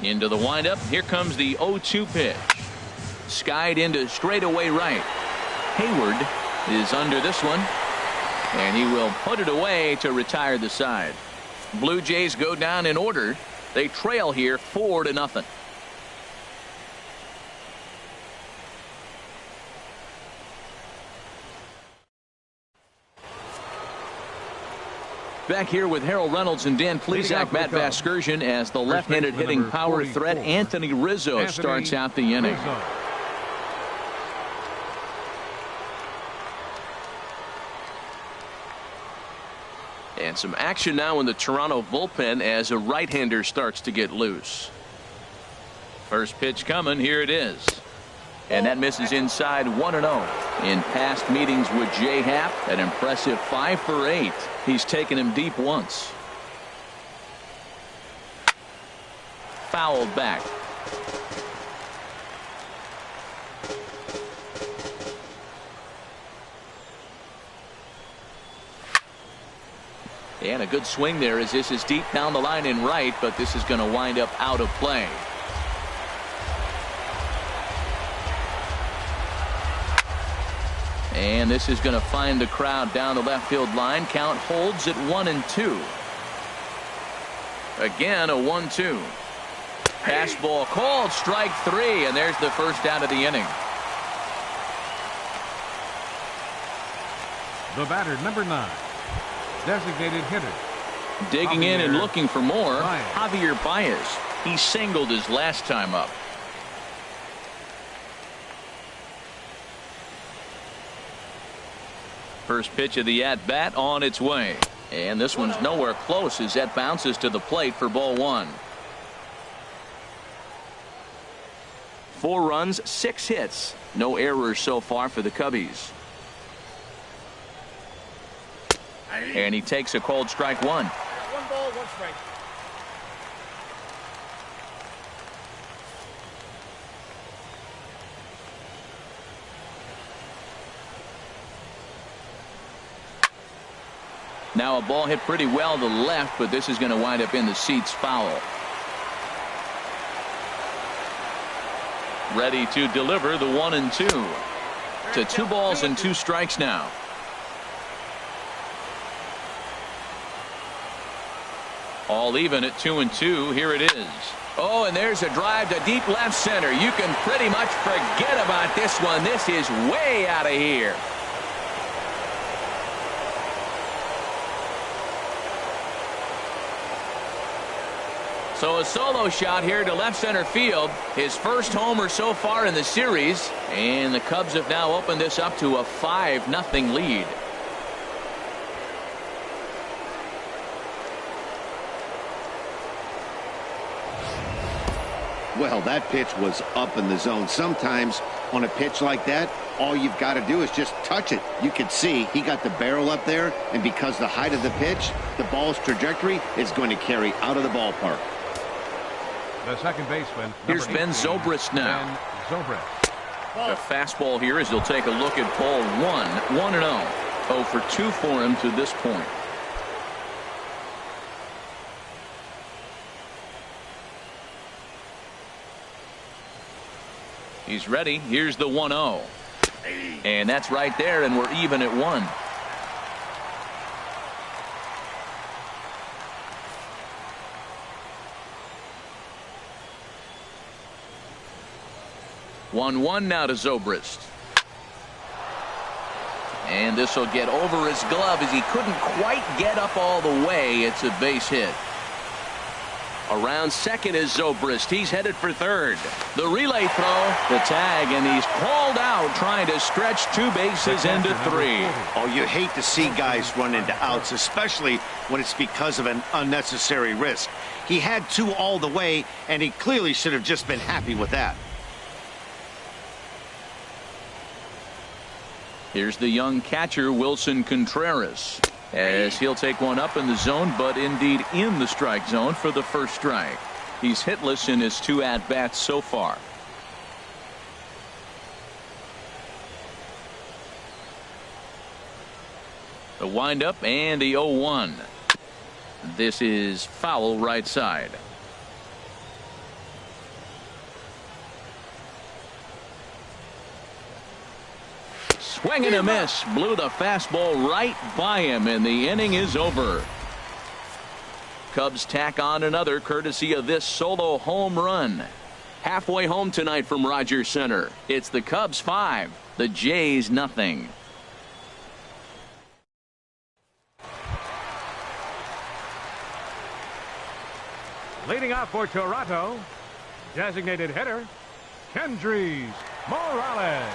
Into the windup. Here comes the 0-2 pitch. Skied into straightaway right. Hayward is under this one. And he will put it away to retire the side. Blue Jays go down in order. They trail here 4-0. Back here with Harold Reynolds and Dan Plesac, Matt Vasgersian, as the left-handed hitting power threat Anthony Rizzo starts out the inning. And some action now in the Toronto bullpen as a right-hander starts to get loose. First pitch coming. Here it is. And that misses inside 1-0. In past meetings with Jay Happ, an impressive 5 for 8. He's taken him deep once. Fouled back. And a good swing there as this is deep down the line in right, but this is going to wind up out of play. And this is going to find the crowd down the left field line. Count holds at 1-2. Again a 1-2. Pass ball called, strike 3, and there's the first out of the inning. The batter, number 9, designated hitter. Digging in and looking for more, Baez. Javier Baez. He singled his last time up. First pitch of the at-bat on its way. And this one's nowhere close as that bounces to the plate for ball 1. 4 runs, 6 hits. No errors so far for the Cubbies. And he takes a called strike 1. 1 ball, 1 strike. Now a ball hit pretty well to left, but this is going to wind up in the seats foul. Ready to deliver the 1-2. To 2 balls and 2 strikes now. All even at 2-2. Here it is. Oh, and there's a drive to deep left center. You can pretty much forget about this one. This is way out of here. So a solo shot here to left center field. His first homer so far in the series. And the Cubs have now opened this up to a 5-0 lead. Well, that pitch was up in the zone. Sometimes on a pitch like that, all you've got to do is just touch it. You can see he got the barrel up there, and because the height of the pitch, the ball's trajectory is going to carry out of the ballpark. The second baseman. Here's Ben Zobrist now. Ben Zobrist. A fastball here as he'll take a look at ball 1. 1-0. 0 for 2 for him to this point. He's ready. Here's the 1-0. And that's right there, and we're even at 1. One now to Zobrist. And this will get over his glove as he couldn't quite get up all the way. It's a base hit. Around second is Zobrist. He's headed for third. The relay throw, the tag, and he's called out trying to stretch 2 bases into 3. Oh, you hate to see guys run into outs, especially when it's because of an unnecessary risk. He had 2 all the way, and he clearly should have just been happy with that. Here's the young catcher, Wilson Contreras, as he'll take one up in the zone, but indeed in the strike zone for the first strike. He's hitless in his 2 at-bats so far. The windup and the 0-1. This is foul right side. Swing and a miss. Blew the fastball right by him, and the inning is over. Cubs tack on another courtesy of this solo home run. Halfway home tonight from Rogers Center. It's the Cubs 5, the Jays nothing. Leading off for Toronto, designated hitter, Kendrys Morales.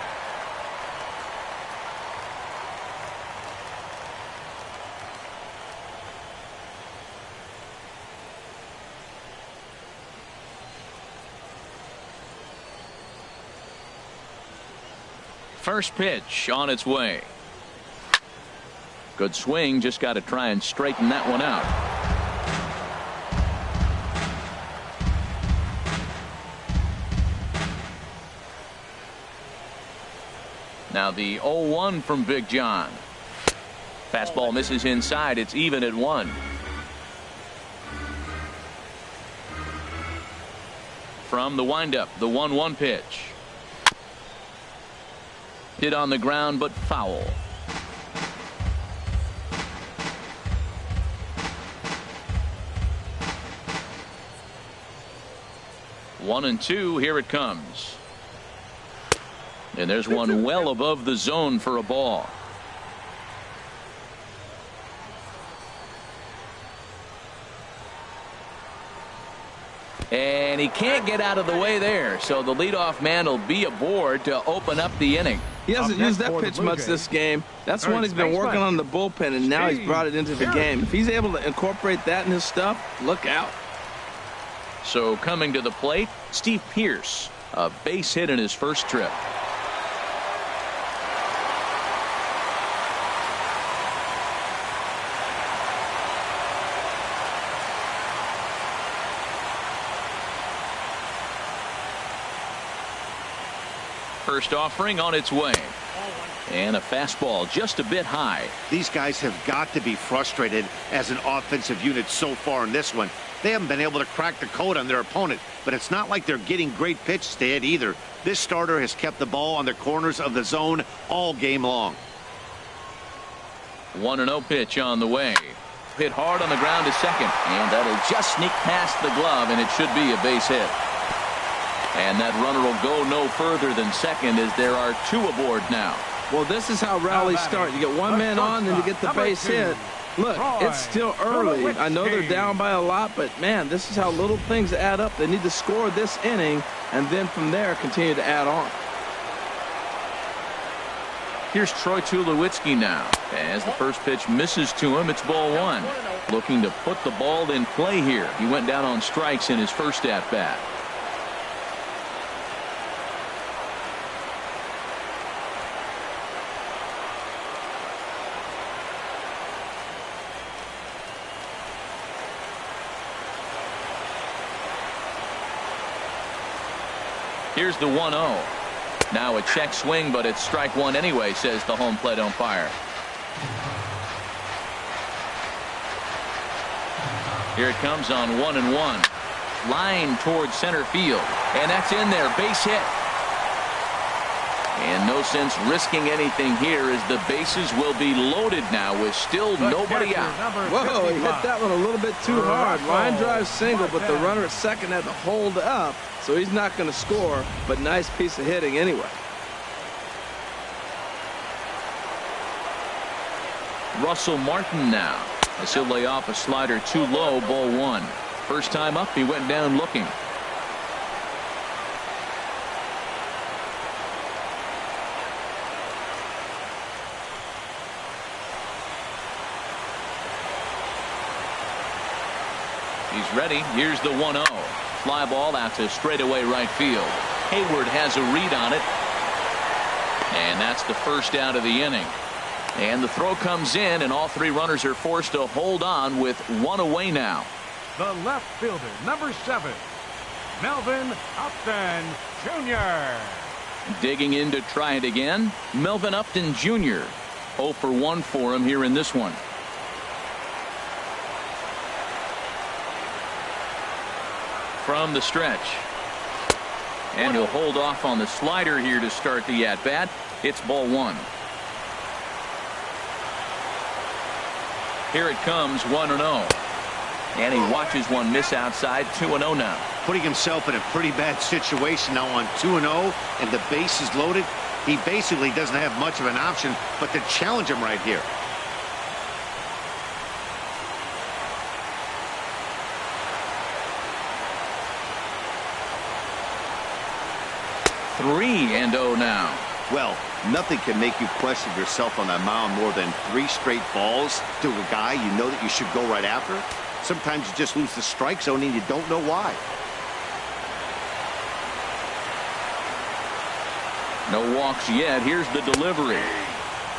First pitch on its way. Good swing, just got to try and straighten that one out. Now the 0-1 from Big John. Fastball misses inside. It's even at 1. From the windup, the 1-1 pitch. Hit on the ground, but foul. 1-2. Here it comes. And there's one well above the zone for a ball. And he can't get out of the way there, so the leadoff man will be aboard to open up the inning. He hasn't used that pitch much this game. That's when he's been working on the bullpen, and now he's brought it into the game. If he's able to incorporate that in his stuff, look out. So coming to the plate, Steve Pearce, a base hit in his first trip. First offering on its way. And a fastball just a bit high. These guys have got to be frustrated as an offensive unit so far in this one. They haven't been able to crack the code on their opponent, but it's not like they're getting great pitches to hit either. This starter has kept the ball on the corners of the zone all game long. 1-0 pitch on the way. Hit hard on the ground to second, and that'll just sneak past the glove, and it should be a base hit. And that runner will go no further than second as there are two aboard now. Well, this is how rallies start. You get one man on, then you get the base hit. Look, it's still early. I know they're down by a lot, but, man, this is how little things add up. They need to score this inning, and then from there continue to add on. Here's Troy Tulowitzki now. As the first pitch misses to him, it's ball one. Looking to put the ball in play here. He went down on strikes in his first at-bat. Here's the 1-0. Now a check swing, but it's strike one anyway, says the home plate umpire. Here it comes on 1-1. Line towards center field. And that's in there. Base hit. And no sense risking anything here as the bases will be loaded now with still nobody out. Whoa, he hit that one a little bit too hard. Line drive single, but the runner at second had to hold up, so he's not going to score, but nice piece of hitting anyway. Russell Martin now, as he'll lay off a slider too low, ball one. First time up, he went down looking. He's ready. Here's the 1-0. Fly ball out to straightaway right field. Hayward has a read on it. And that's the first out of the inning. And the throw comes in, and all three runners are forced to hold on with one away now. The left fielder, number 7, Melvin Upton Jr. Digging in to try it again, Melvin Upton Jr. 0 for 1 for him here in this one. From the stretch. And he'll hold off on the slider here to start the at-bat. It's ball one. Here it comes, 1-0. And he watches one miss outside, 2-0 now. Putting himself in a pretty bad situation now on 2-0, and the base is loaded. He basically doesn't have much of an option but to challenge him right here. Three and 0 now. Well, nothing can make you question yourself on that mound more than 3 straight balls to a guy you know that you should go right after. Sometimes you just lose the strike zone and you don't know why. No walks yet. Here's the delivery.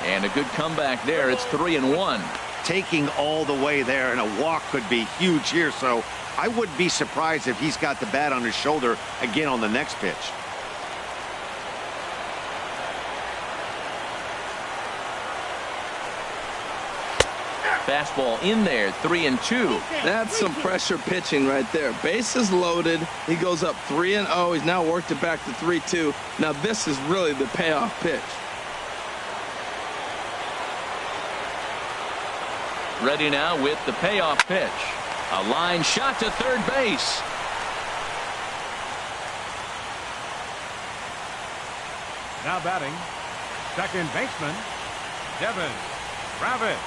And a good comeback there. It's 3-1. Taking all the way there, and a walk could be huge here, so I wouldn't be surprised if he's got the bat on his shoulder again on the next pitch. Fastball in there, 3-2. That's some pressure pitching right there. Bases loaded. He goes up 3-0. He's now worked it back to 3-2. Now this is really the payoff pitch. Ready now with the payoff pitch. A line shot to third base. Now batting, second baseman, Devin Travis.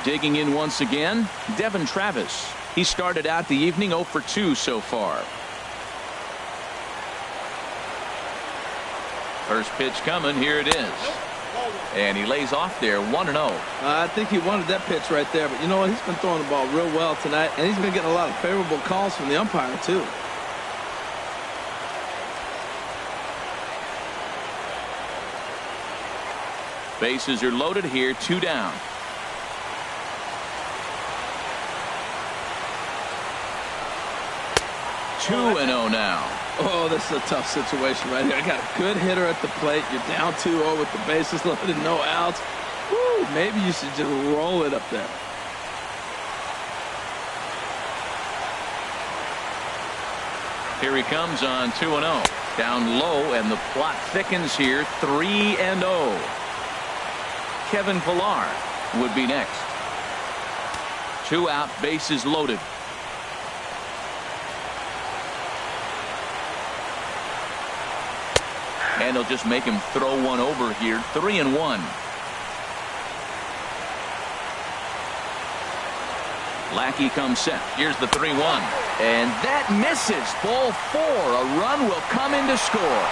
Digging in once again, Devin Travis. He started out the evening 0 for 2 so far. First pitch coming. Here it is. And he lays off there 1-0. I think he wanted that pitch right there. But you know what? He's been throwing the ball real well tonight. And he's been getting a lot of favorable calls from the umpire, too. Bases are loaded here. 2 down. Two and 0 now. Oh, this is a tough situation right here. I got a good hitter at the plate. You're down 2-0 with the bases loaded, no outs. Woo, maybe you should just roll it up there. Here he comes on 2-0. Down low, and the plot thickens here. 3-0. Kevin Pillar would be next. 2 out, bases loaded. And they'll just make him throw one over here. 3-1. Lackey comes set. Here's the 3-1. And that misses. Ball 4. A run will come in to score.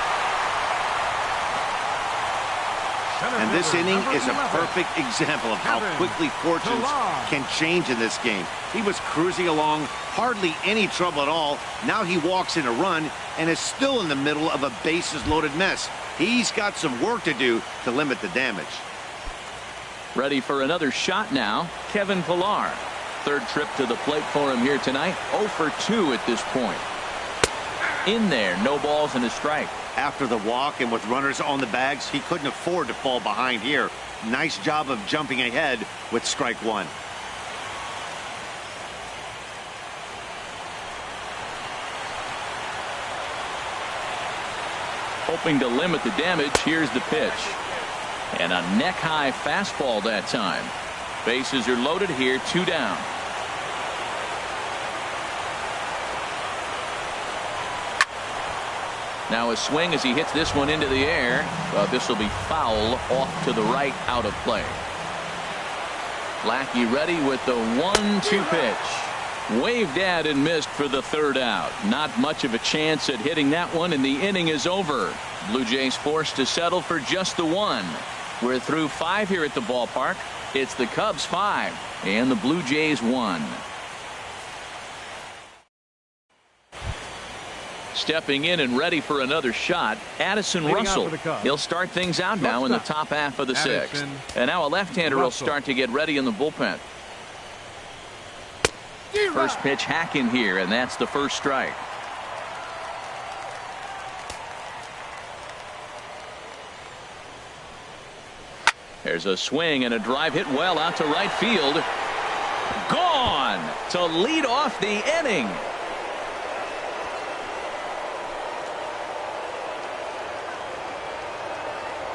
And this inning is a perfect example of how quickly fortunes can change in this game. He was cruising along, hardly any trouble at all. Now he walks in a run and is still in the middle of a bases-loaded mess. He's got some work to do to limit the damage. Ready for another shot now. Kevin Pillar. Third trip to the plate for him here tonight. 0 for 2 at this point. In there, no balls and a strike. After the walk and with runners on the bags, he couldn't afford to fall behind here. Nice job of jumping ahead with strike 1. Hoping to limit the damage. Here's the pitch. And a neck-high fastball that time. Bases are loaded here. 2 down. Now a swing as he hits this one into the air. This will be foul off to the right, out of play. Lackey ready with the 1-2 pitch. Waved at and missed for the 3rd out. Not much of a chance at hitting that one, and the inning is over. Blue Jays forced to settle for just the 1. We're through 5 here at the ballpark. It's the Cubs 5 and the Blue Jays 1. Stepping in and ready for another shot, Addison Russell. He'll start things out now in the top half of the 6th. And now a left-hander will start to get ready in the bullpen. First pitch hacking here, and that's the first strike. There's a swing and a drive hit well out to right field. Gone to lead off the inning.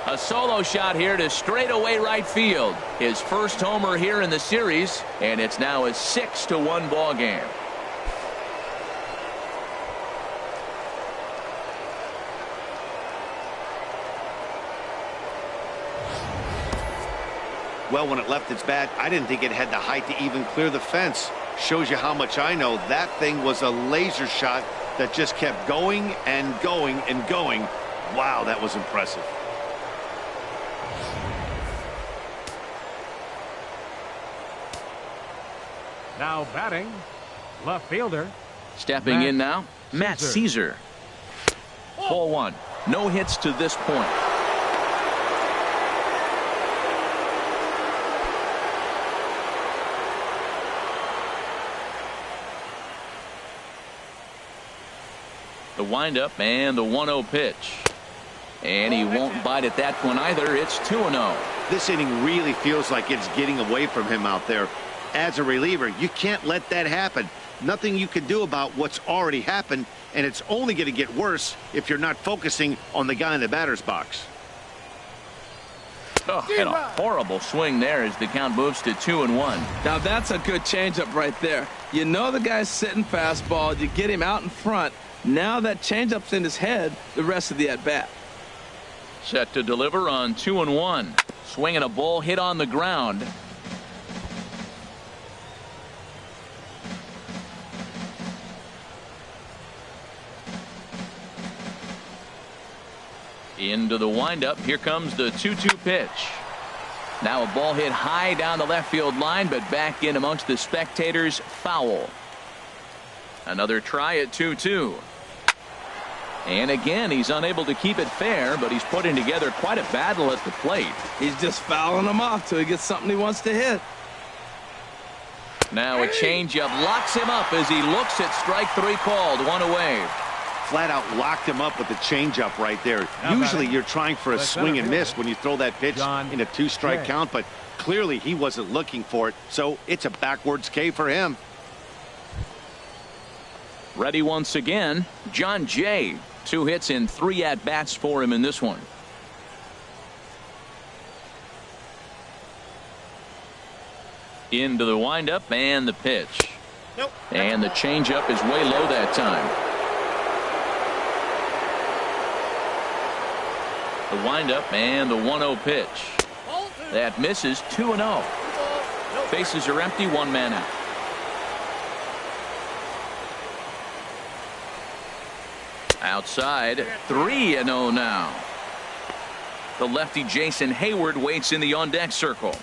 A solo shot here to straightaway right field. His first homer here in the series, and it's now a 6-1 ball game. Well, when it left its bat, I didn't think it had the height to even clear the fence. Shows you how much I know. That thing was a laser shot that just kept going and going and going. Wow, that was impressive. Now batting, left fielder. Stepping in now, Matt Caesar. Ball 1. No hits to this point. The windup and the 1-0 pitch. And he won't bite at that one either. It's 2-0. This inning really feels like it's getting away from him out there. As a reliever, you can't let that happen. Nothing you can do about what's already happened, and it's only going to get worse if you're not focusing on the guy in the batter's box. Oh, and a horrible swing there as the count moves to 2-1. Now that's a good changeup right there. You know the guy's sitting fastball. You get him out in front. Now that changeup's in his head the rest of the at-bat. Set to deliver on 2-1. Swinging a ball hit on the ground. Into the windup. Here comes the 2-2 pitch. Now a ball hit high down the left field line, but back in amongst the spectators. Foul. Another try at 2-2. And again, he's unable to keep it fair, but he's putting together quite a battle at the plate. He's just fouling them off till he gets something he wants to hit. Now a changeup locks him up as he looks at strike 3 called. 1 away. Flat out locked him up with the changeup right there. Usually you're trying for a swing and miss when you throw that pitch in a 2-strike count, but clearly he wasn't looking for it, so it's a backwards K for him. Ready once again, John Jay. 2 hits in 3 at-bats for him in this one. Into the windup and the pitch. Nope. And the changeup is way low that time. The windup and the 1-0 pitch. That misses. 2-0. Bases are empty. 1 man out. Outside. 3-0 now. The lefty Jason Hayward waits in the on-deck circle.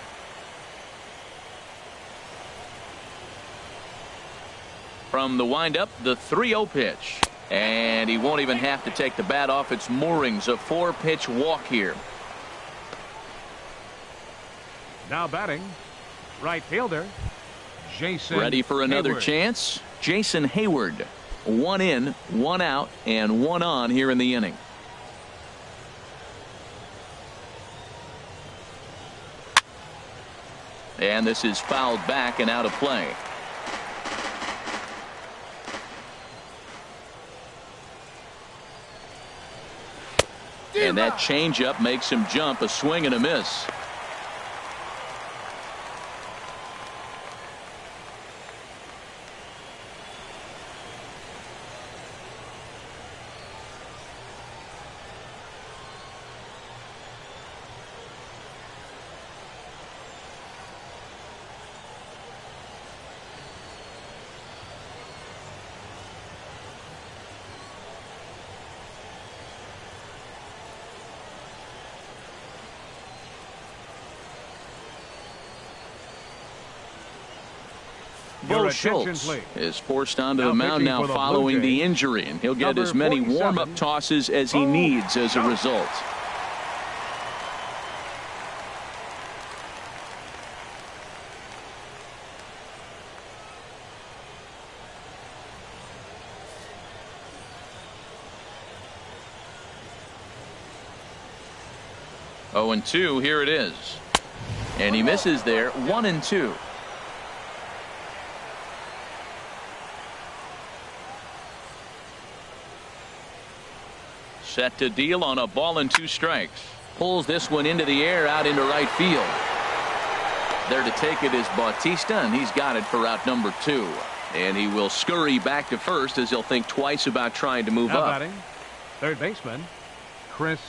From the windup, the 3-0 pitch. And he won't even have to take the bat off its moorings. A 4-pitch walk here. Now batting, right fielder, Jason Ready for another Hayward. chance? Jason Hayward. 1 in, 1 out, and 1 on here in the inning. And this is fouled back and out of play. And that changeup makes him jump. A swing and a miss. Bo Schultz is forced onto the mound now following the injury, and he'll get as many warm-up tosses as he needs as a result. Oh, 0-2. Here it is, and he misses there. 1-2. Set to deal on a ball and 2 strikes. Pulls this one into the air out into right field. There to take it is Bautista, and he's got it for out number 2. And he will scurry back to first as he'll think twice about trying to move now up. Batting, third baseman, Chris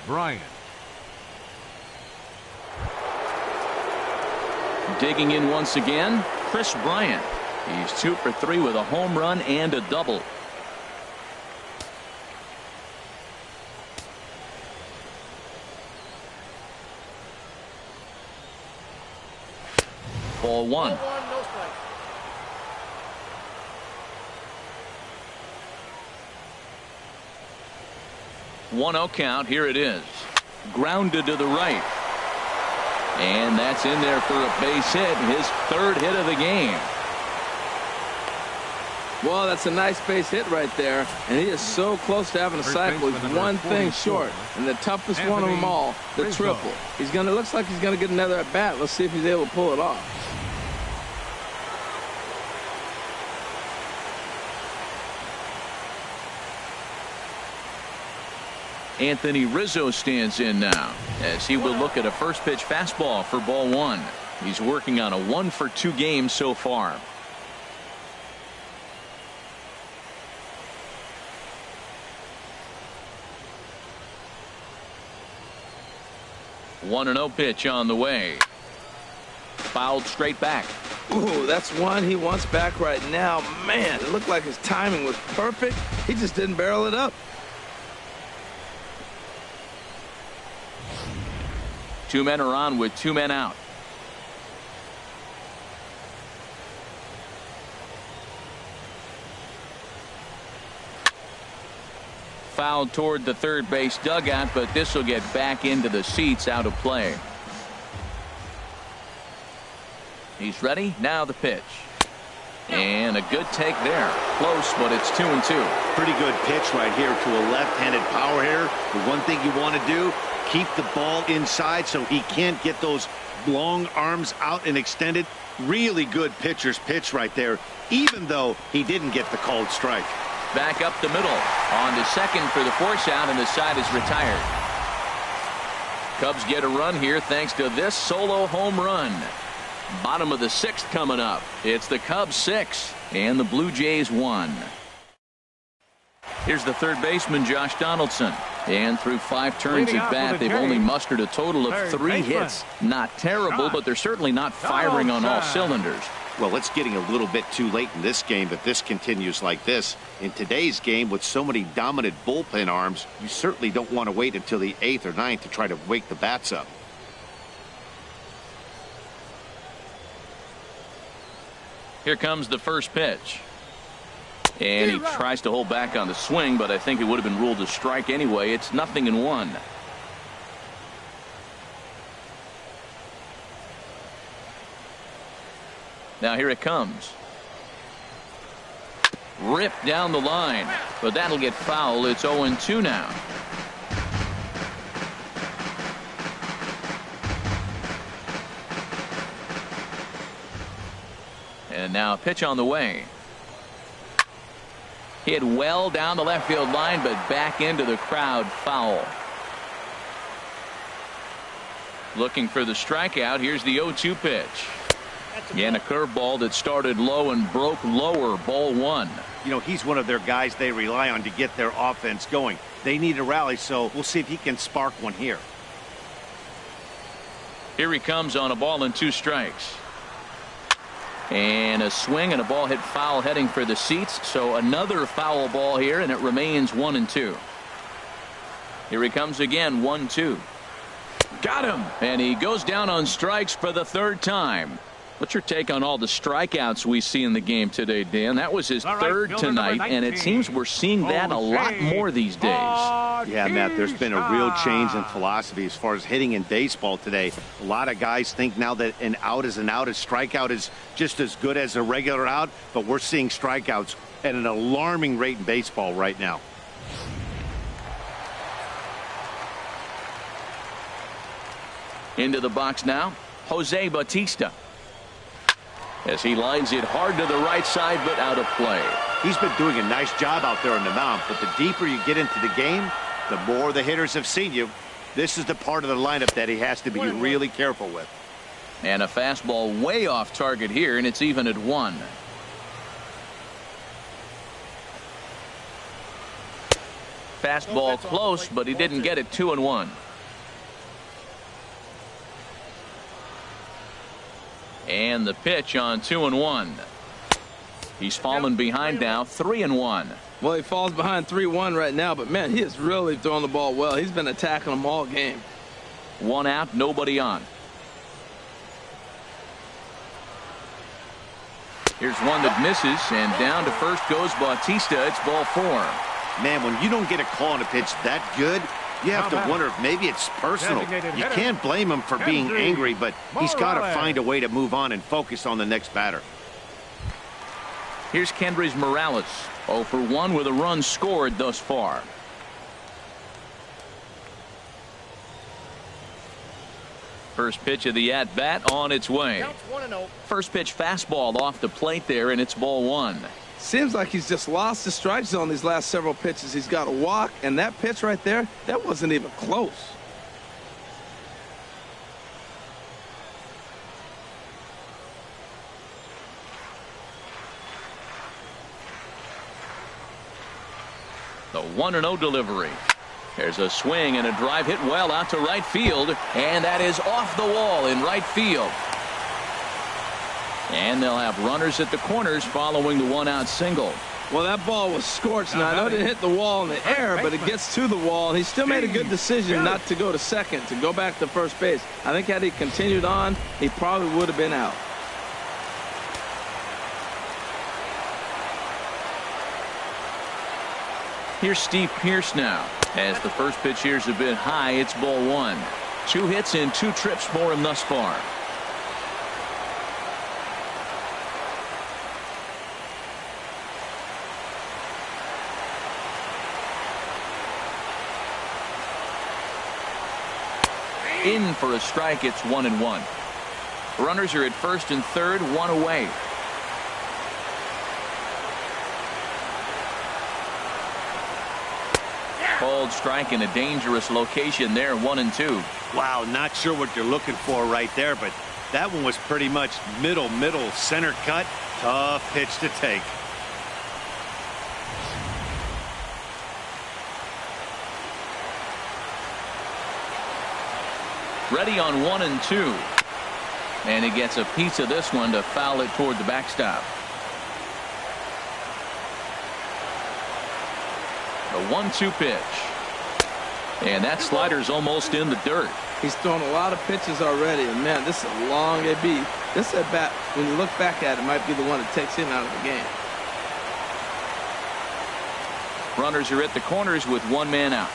Bryant. Digging in once again, Chris Bryant. He's 2 for 3 with a home run and a double. Ball 1. No strike. 1-0 count. Here it is. Grounded to the right. And that's in there for a base hit. His 3rd hit of the game. Well, that's a nice base hit right there. And he is so close to having a cycle. He's one thing short. And the toughest one of them all, the triple. Looks like he's gonna get another at bat. Let's see if he's able to pull it off. Anthony Rizzo stands in now as he will look at a first pitch fastball for ball 1. He's working on a 1-for-2 game so far. 1-0 pitch on the way. Fouled straight back. Ooh, that's one he wants back right now. Man, it looked like his timing was perfect. He just didn't barrel it up. 2 men are on with 2 men out. Fouled toward the third base dugout, but this will get back into the seats, out of play. He's ready. Now the pitch. And a good take there. Close, but it's 2-2. Pretty good pitch right here to a left-handed power hitter. The one thing you want to do, keep the ball inside so he can't get those long arms out and extended. Really good pitcher's pitch right there, even though he didn't get the called strike. Back up the middle. On to second for the force out, and the side is retired. Cubs get a run here thanks to this solo home run. Bottom of the 6th coming up. It's the Cubs 6 and the Blue Jays 1. Here's the third baseman, Josh Donaldson. And through 5 turns at bat, they've only mustered a total of 3 hits. Not terrible, but they're certainly not firing on all cylinders. Well, it's getting a little bit too late in this game if this continues like this. In today's game, with so many dominant bullpen arms, you certainly don't want to wait until the 8th or 9th to try to wake the bats up. Here comes the first pitch. And he tries to hold back on the swing, but I think it would have been ruled a strike anyway. It's 0-1. Now here it comes. Ripped down the line, but that'll get foul. It's 0-2 now. And now a pitch on the way. Hit well down the left field line, but back into the crowd. Foul. Looking for the strikeout. Here's the 0-2 pitch. And a curveball that started low and broke lower. Ball 1. You know, he's one of their guys they rely on to get their offense going. They need a rally, so we'll see if he can spark one here. Here he comes on a ball and 2 strikes. And a swing and a ball hit foul heading for the seats. So another foul ball here, and it remains 1-2. Here he comes again. 1-2. Got him. And he goes down on strikes for the 3rd time. What's your take on all the strikeouts we see in the game today, Dan? That was his 3rd tonight, and it seems we're seeing that a lot more these days. Yeah, Matt, there's been a real change in philosophy as far as hitting in baseball today. A lot of guys think now that an out is an out. A strikeout is just as good as a regular out, but we're seeing strikeouts at an alarming rate in baseball right now. Into the box now, Jose Bautista. As he lines it hard to the right side, but out of play. He's been doing a nice job out there on the mound, but the deeper you get into the game, the more the hitters have seen you. This is the part of the lineup that he has to be really careful with. And a fastball way off target here, and it's even at 1. Fastball close, but he didn't get it. 2-1. And the pitch on 2-1. He's fallen behind now. 3-1. Well, he falls behind 3-1 right now, but man, he is really throwing the ball well. He's been attacking them all game. 1 out, nobody on. Here's one that misses, and down to first goes Bautista. It's ball 4. Man, when you don't get a call on a pitch that good, you have to wonder if maybe it's personal. You can't blame him for being angry, but he's got to find a way to move on and focus on the next batter. Here's Kendrys Morales. 0 for 1 with a run scored thus far. First pitch of the at-bat on its way. First pitch fastball off the plate there, and it's ball 1. Seems like he's just lost the strike zone these last several pitches. He's got a walk, and that pitch right there, that wasn't even close. The 1-0 delivery. There's a swing and a drive hit well out to right field, and that is off the wall in right field. And they'll have runners at the corners following the one-out single. Well, that ball was scorched. Now, I know it didn't hit the wall in the air, but it gets to the wall. He still made a good decision not to go to second, to go back to first base. I think had he continued on, he probably would have been out. Here's Steve Pearce now. As the first pitch here is a bit high, it's ball one. 2 hits and 2 trips for him thus far. In for a strike. It's 1-1. Runners are at first and third, 1 away. Called strike in a dangerous location there, 1-2. Wow, not sure what you're looking for right there, but that one was pretty much middle center cut. Tough pitch to take. Ready on 1-2. And he gets a piece of this one to foul it toward the backstop. A 1-2 pitch. And that slider's almost in the dirt. He's thrown a lot of pitches already, and man, this is a long AB. This at bat, when you look back at it, might be the one that takes him out of the game. Runners are at the corners with 1 man out.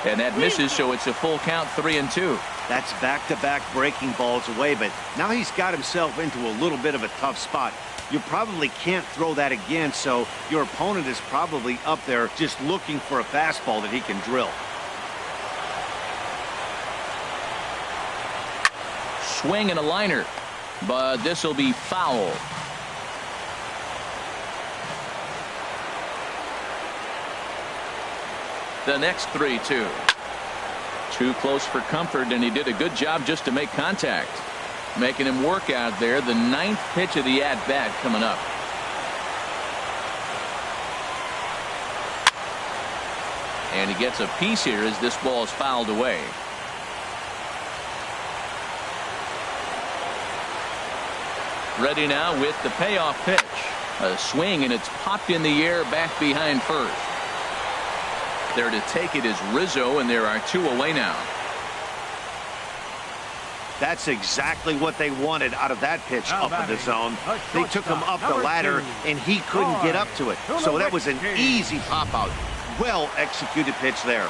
And that misses, so it's a full count, 3-2. That's back-to-back breaking balls away, but now he's got himself into a little bit of a tough spot. You probably can't throw that again, so your opponent is probably up there just looking for a fastball that he can drill. Swing and a liner, but this will be foul. The next 3-2. Too close for comfort, and he did a good job just to make contact. Making him work out there. The 9th pitch of the at-bat coming up. And he gets a piece here as this ball is fouled away. Ready now with the payoff pitch. A swing, and it's popped in the air back behind first. There to take it is Rizzo, and there are 2 away now. That's exactly what they wanted out of that pitch up in the zone. They took him up the ladder, and he couldn't get up to it. So that was an easy pop-out. Well executed pitch there.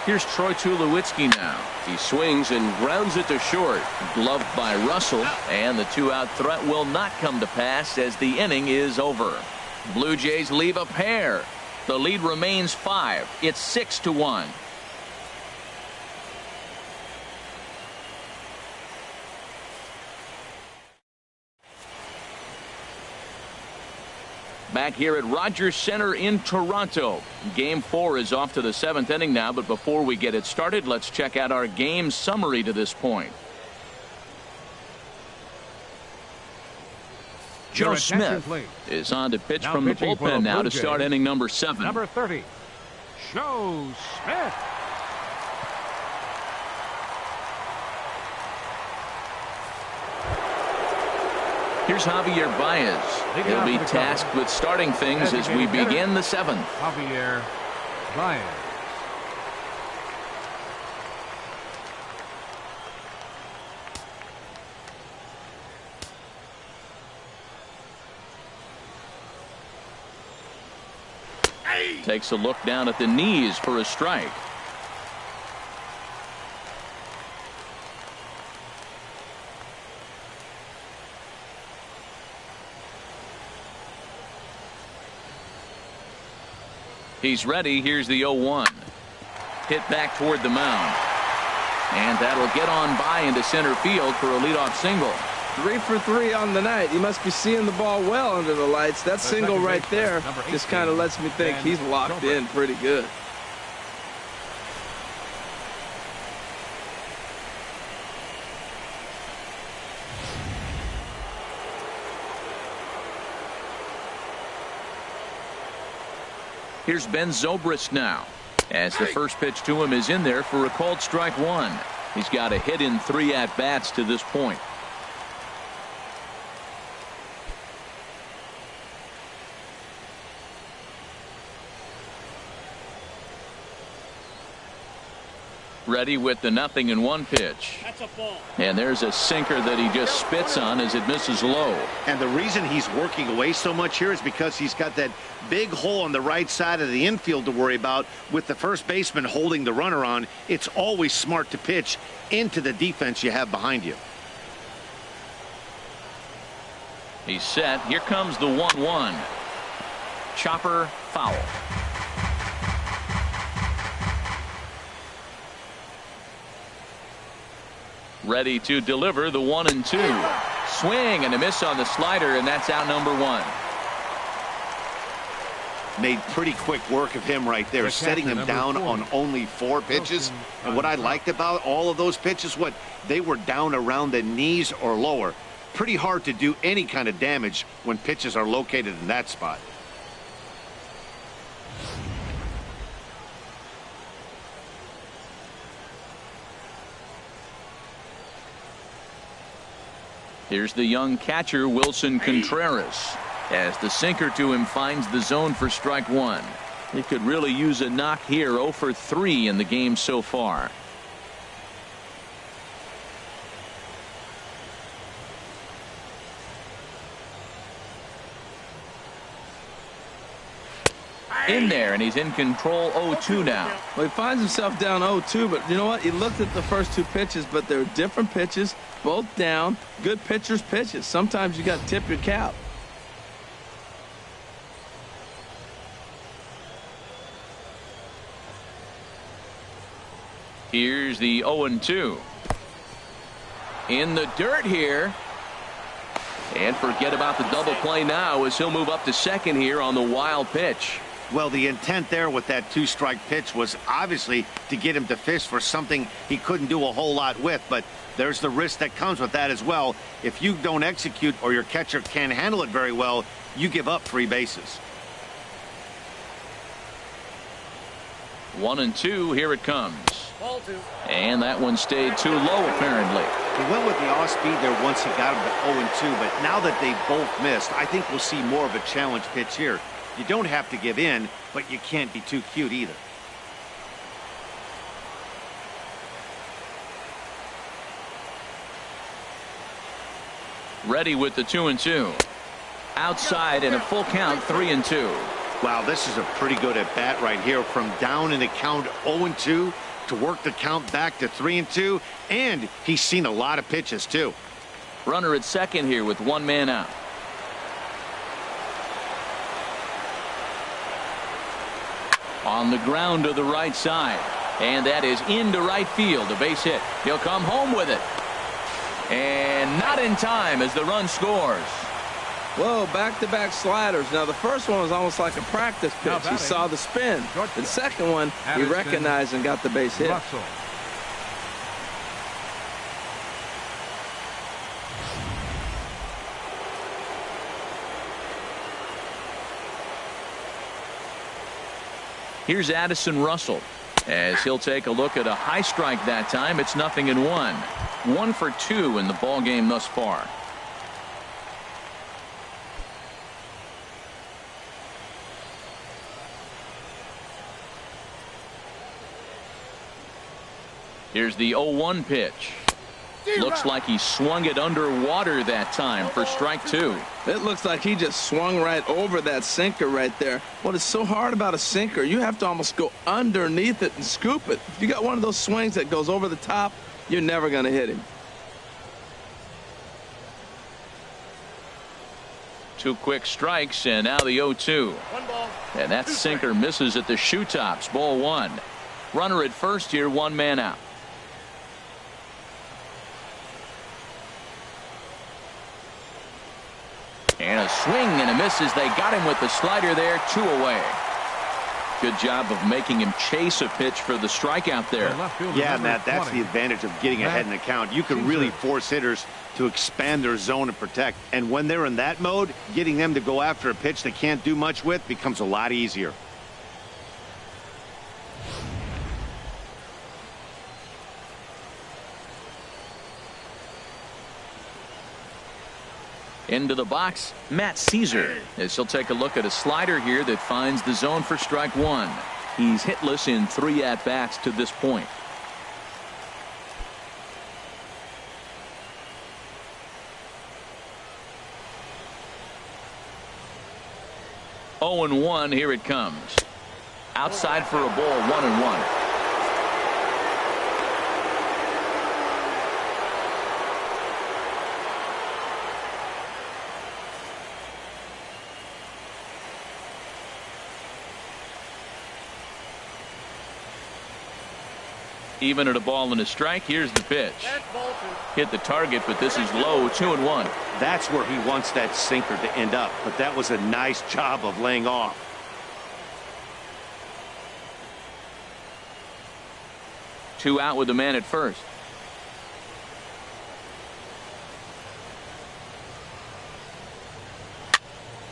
Here's Troy Tulowitzki now. He swings and grounds it to short. Gloved by Russell, and the 2-out threat will not come to pass as the inning is over. Blue Jays leave a pair. The lead remains 5. It's 6-1. Back here at Rogers Center in Toronto. Game 4 is off to the 7th inning now, but before we get it started, let's check out our game summary to this point. Joe Smith is on to pitch from the bullpen now to start inning number 7. Number 30, Joe Smith. Here's Javier Baez. He'll be tasked with starting things as we begin the 7th. Javier Baez. Takes a look down at the knees for a strike. He's ready. Here's the 0-1. Hit back toward the mound. And that'll get on by into center field for a leadoff single. 3 for 3 on the night. He must be seeing the ball well under the lights. That single right there just kind of lets me think he's locked in pretty good. Here's Ben Zobrist now, as the first pitch to him is in there for a called strike one. He's got a hit in 3 at-bats to this point. Ready with the 0-1 pitch. That's a ball. And there's a sinker that he just spits on as it misses low. And the reason he's working away so much here is because he's got that big hole on the right side of the infield to worry about. With the first baseman holding the runner on, it's always smart to pitch into the defense you have behind you. He's set. Here comes the 1-1. Chopper foul. Ready to deliver the 1-2. Swing and a miss on the slider, and that's out number 1. Made pretty quick work of him right there, setting him down on only 4 pitches. And what I liked about all of those pitches, they were down around the knees or lower. Pretty hard to do any kind of damage when pitches are located in that spot. Here's the young catcher, Wilson Contreras, as the sinker to him finds the zone for strike 1. He could really use a knock here. 0 for 3 in the game so far. In there, and he's in control. 0-2 now. Well, he finds himself down 0-2, but you know what? He looked at the first 2 pitches, but they're different pitches, both down. Good pitchers' pitches. Sometimes you got to tip your cap. Here's the 0-2. In the dirt here. And forget about the double play now as he'll move up to second here on the wild pitch. Well, the intent there with that 2-strike pitch was obviously to get him to fish for something he couldn't do a whole lot with, but there's the risk that comes with that as well. If you don't execute or your catcher can't handle it very well, you give up 3 bases. 1-2, here it comes. Ball 2. And that one stayed too low, apparently. He went with the off-speed there once he got him to 0-2, but now that they both missed, I think we'll see more of a challenge pitch here. You don't have to give in, but you can't be too cute either. Ready with the 2-2. Outside in a full count, 3-2. Wow, this is a pretty good at-bat right here. From down in the count 0-2 to work the count back to 3-2, and he's seen a lot of pitches too. Runner at second here with 1 man out. On the ground to the right side, and that is into right field. A base hit. He'll come home with it, and not in time as the run scores. Whoa, back-to-back sliders. Now, the first one was almost like a practice pitch. He saw the spin. The second one, he recognized and got the base hit. Here's Addison Russell as he'll take a look at a high strike that time. It's 0-1. 1 for 2 in the ball game thus far. Here's the 0-1 pitch. Looks like he swung it underwater that time for strike 2. It looks like he just swung right over that sinker right there. What is so hard about a sinker, you have to almost go underneath it and scoop it. If you got one of those swings that goes over the top, you're never going to hit him. 2 quick strikes, and now the 0-2. 1 ball. And that sinker misses at the shoe tops. Ball 1. Runner at first here, 1 man out. And a swing and a miss as they got him with the slider there. 2 away. Good job of making him chase a pitch for the strikeout there. Yeah, Matt, that's the advantage of getting ahead in the count. You can really force hitters to expand their zone and protect. And when they're in that mode, getting them to go after a pitch they can't do much with becomes a lot easier. Into the box, Matt Caesar, as he'll take a look at a slider here that finds the zone for strike one. He's hitless in 3 at-bats to this point. Oh and 1, here it comes. Outside for a ball, 1-1. Even at a ball and a strike, here's the pitch. Hit the target, but this is low, 2-1. That's where he wants that sinker to end up, but that was a nice job of laying off. Two out with the man at first.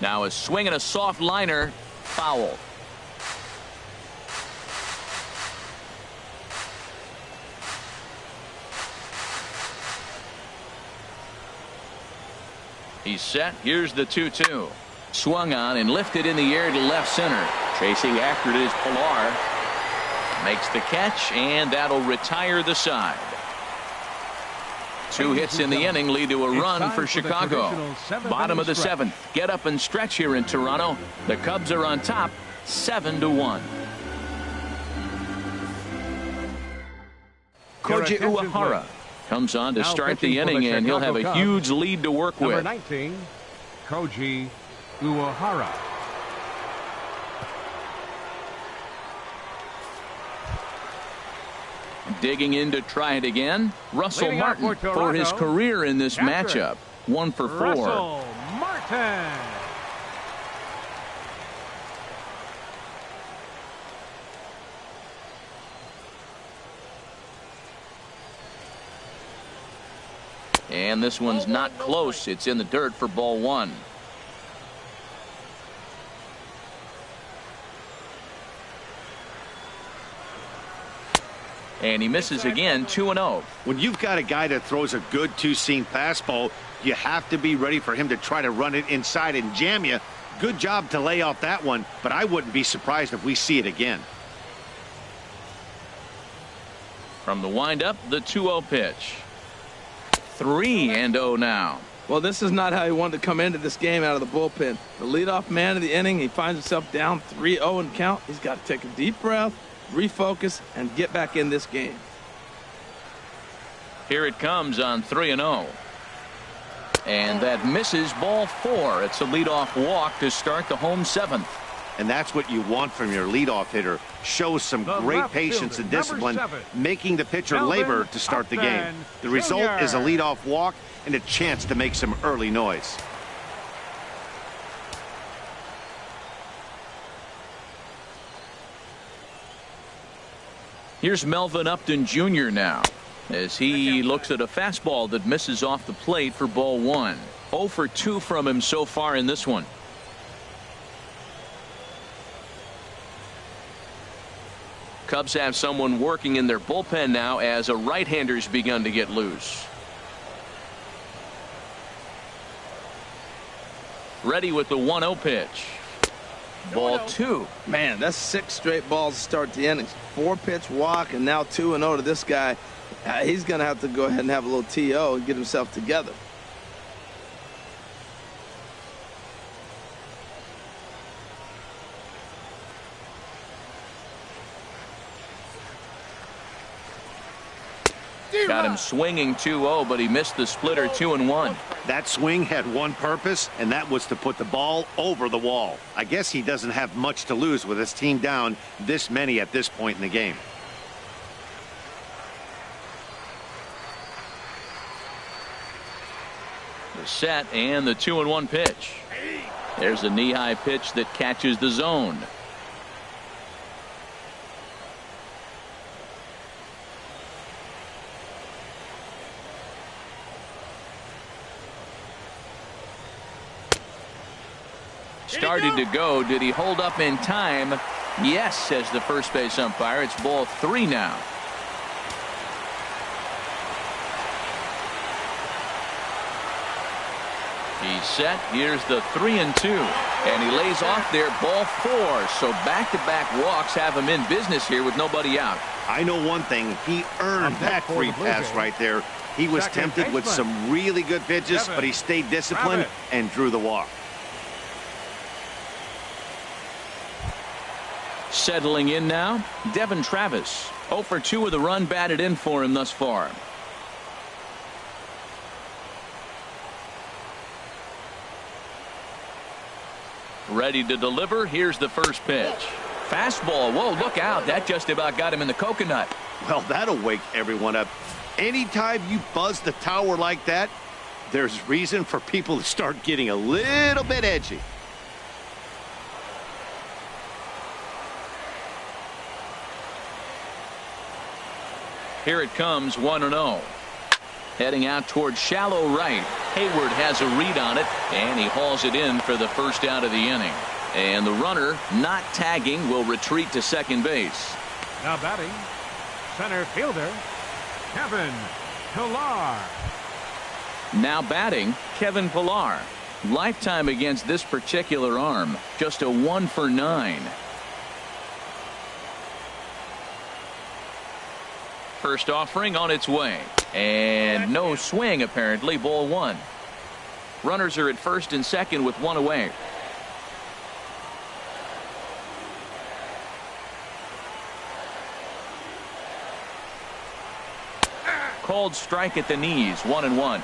Now a swing and a soft liner, foul. He's set. Here's the 2-2. Swung on and lifted in the air to left center. Chasing after it is Pilar. Makes the catch, and that'll retire the side. 2 hits in the inning lead to a run for Chicago. Bottom of the 7th. Get up and stretch here in Toronto. The Cubs are on top, 7-1. Koji Uehara comes on to start the inning, and he'll have a huge lead to work with. Number 19, Koji Uehara. Digging in to try it again, Russell Martin for his career in this matchup. 1 for 4. Russell Martin. And this one's not close. It's in the dirt for ball 1. And he misses again, 2-0. When you've got a guy that throws a good two-seam fastball, you have to be ready for him to try to run it inside and jam you. Good job to lay off that one, but I wouldn't be surprised if we see it again. From the windup, the 2-0 pitch. 3-0 now. Well, this is not how he wanted to come into this game out of the bullpen. The leadoff man of the inning, he finds himself down 3-0 in count. He's got to take a deep breath, refocus, and get back in this game. Here it comes on 3-0. And that misses, ball 4. It's a leadoff walk to start the home 7th. And that's what you want from your leadoff hitter. Shows some great patience and discipline, making the pitcher labor to start the game. The result is a leadoff walk and a chance to make some early noise. Here's Melvin Upton Jr. now, as he looks at a fastball that misses off the plate for ball 1. 0 for 2 from him so far in this one. Cubs have someone working in their bullpen now as a right-hander's begun to get loose. Ready with the 1-0 pitch. Ball 2. Man, that's 6 straight balls to start the innings. 4-pitch walk, and now 2-0 to this guy. He's going to have to go ahead and have a little TO and get himself together. Got him swinging 2-0, but he missed the splitter 2-1. That swing had one purpose, and that was to put the ball over the wall. I guess he doesn't have much to lose with his team down this many at this point in the game. The set and the 2-1 pitch. There's a knee-high pitch that catches the zone. Started to go. Did he hold up in time? Yes, says the first base umpire. It's ball 3 now. He's set. Here's the 3-2. And he lays off there, ball 4. So back-to-back walks have him in business here with nobody out. I know one thing. He earned that free pass right there. He was tempted with some really good pitches, but he stayed disciplined and drew the walk. Settling in now, Devin Travis. 0 for 2 with a run batted in for him thus far. Ready to deliver. Here's the first pitch. Fastball. Whoa, look out. That just about got him in the coconut. Well, that'll wake everyone up. Anytime you buzz the tower like that, there's reason for people to start getting a little bit edgy. Here it comes, 1-0. Heading out towards shallow right. Hayward has a read on it, and he hauls it in for the first out of the inning. And the runner, not tagging, will retreat to second base. Now batting, center fielder, Kevin Pillar. Now batting, Kevin Pillar. Lifetime against this particular arm, just a 1 for 9. First offering on its way. And no swing, apparently. Ball 1. Runners are at first and second with 1 away. Called strike at the knees. 1-1.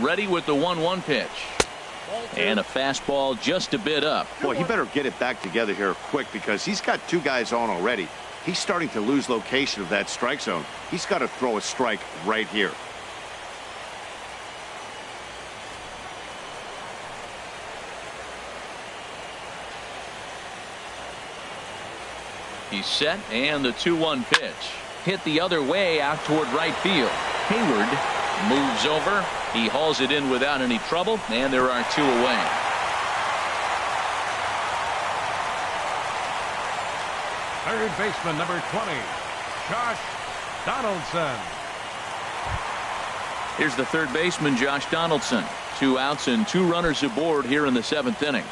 Ready with the 1-1 pitch. And a fastball just a bit up. Boy, he better get it back together here quick because he's got 2 guys on already. He's starting to lose location of that strike zone. He's got to throw a strike right here. He's set, and the 2-1 pitch. Hit the other way out toward right field. Hayward moves over. He hauls it in without any trouble, and there are 2 away. Third baseman, number 20, Josh Donaldson. Here's the third baseman, Josh Donaldson. 2 outs and 2 runners aboard here in the 7th inning.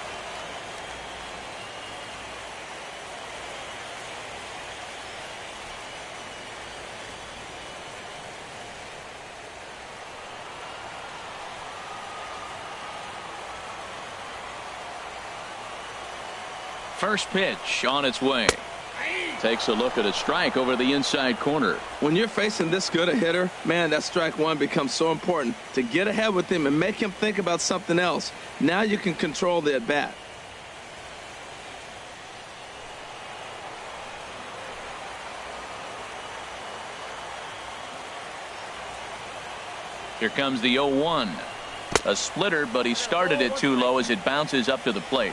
First pitch on its way. Takes a look at a strike over the inside corner. When you're facing this good a hitter, man, that strike 1 becomes so important to get ahead with him and make him think about something else. Now you can control the at bat. Here comes the 0-1. A splitter, but he started it too low as it bounces up to the plate.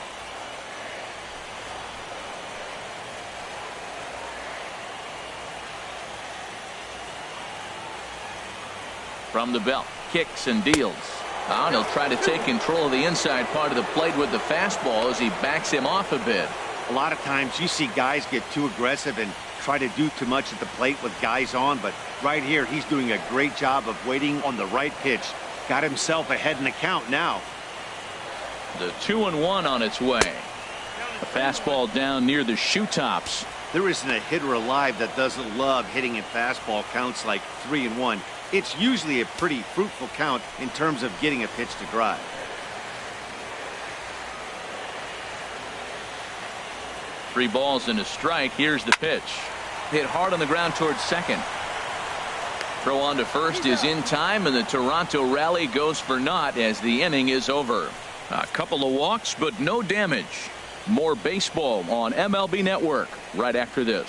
From the belt, kicks and deals. And he'll try to take control of the inside part of the plate with the fastball as he backs him off a bit. A lot of times you see guys get too aggressive and try to do too much at the plate with guys on, but right here he's doing a great job of waiting on the right pitch. Got himself ahead in the count now. The 2-1 on its way. A fastball down near the shoe tops. There isn't a hitter alive that doesn't love hitting in fastball counts like 3-1. It's usually a pretty fruitful count in terms of getting a pitch to drive. Three balls and a strike. Here's the pitch. Hit hard on the ground towards second. Throw on to first is in time, and the Toronto rally goes for naught as the inning is over. A couple of walks, but no damage. More baseball on MLB Network right after this.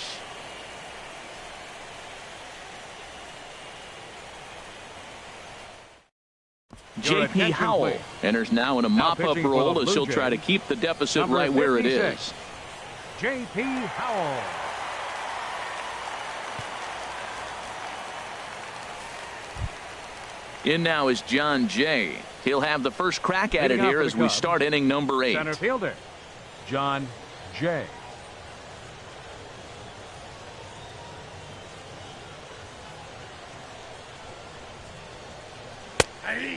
J.P. Howell enters now in a mop-up role as he'll try to keep the deficit right where it is. J.P. Howell. In now is John Jay. He'll have the first crack at it here as we start inning number 8. Center fielder, John Jay.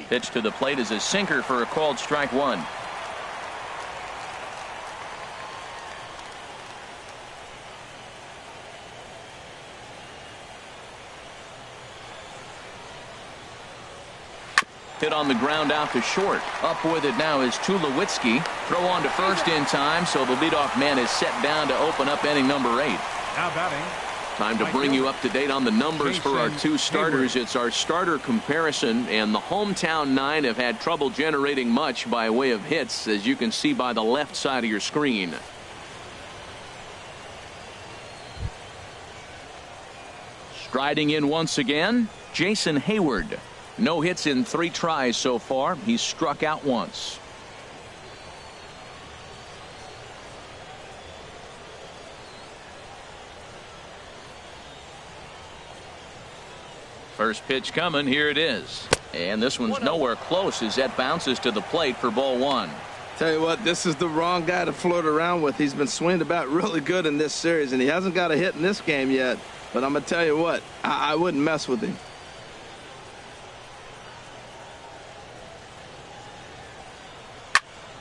Pitch to the plate is a sinker for a called strike one. Hit on the ground out to short. Up with it now is Tulowitzki. Throw on to first in time, so the leadoff man is set down to open up inning number 8. Now batting. Time to bring you up to date on the numbers for our two starters. It's our starter comparison, and the hometown 9 have had trouble generating much by way of hits, as you can see by the left side of your screen. Striding in once again, Jason Hayward. No hits in 3 tries so far. He's struck out once. First pitch coming. Here it is. And this one's nowhere close as that bounces to the plate for ball 1. Tell you what, this is the wrong guy to flirt around with. He's been swinging about really good in this series, and he hasn't got a hit in this game yet. But I'm going to tell you what, I wouldn't mess with him.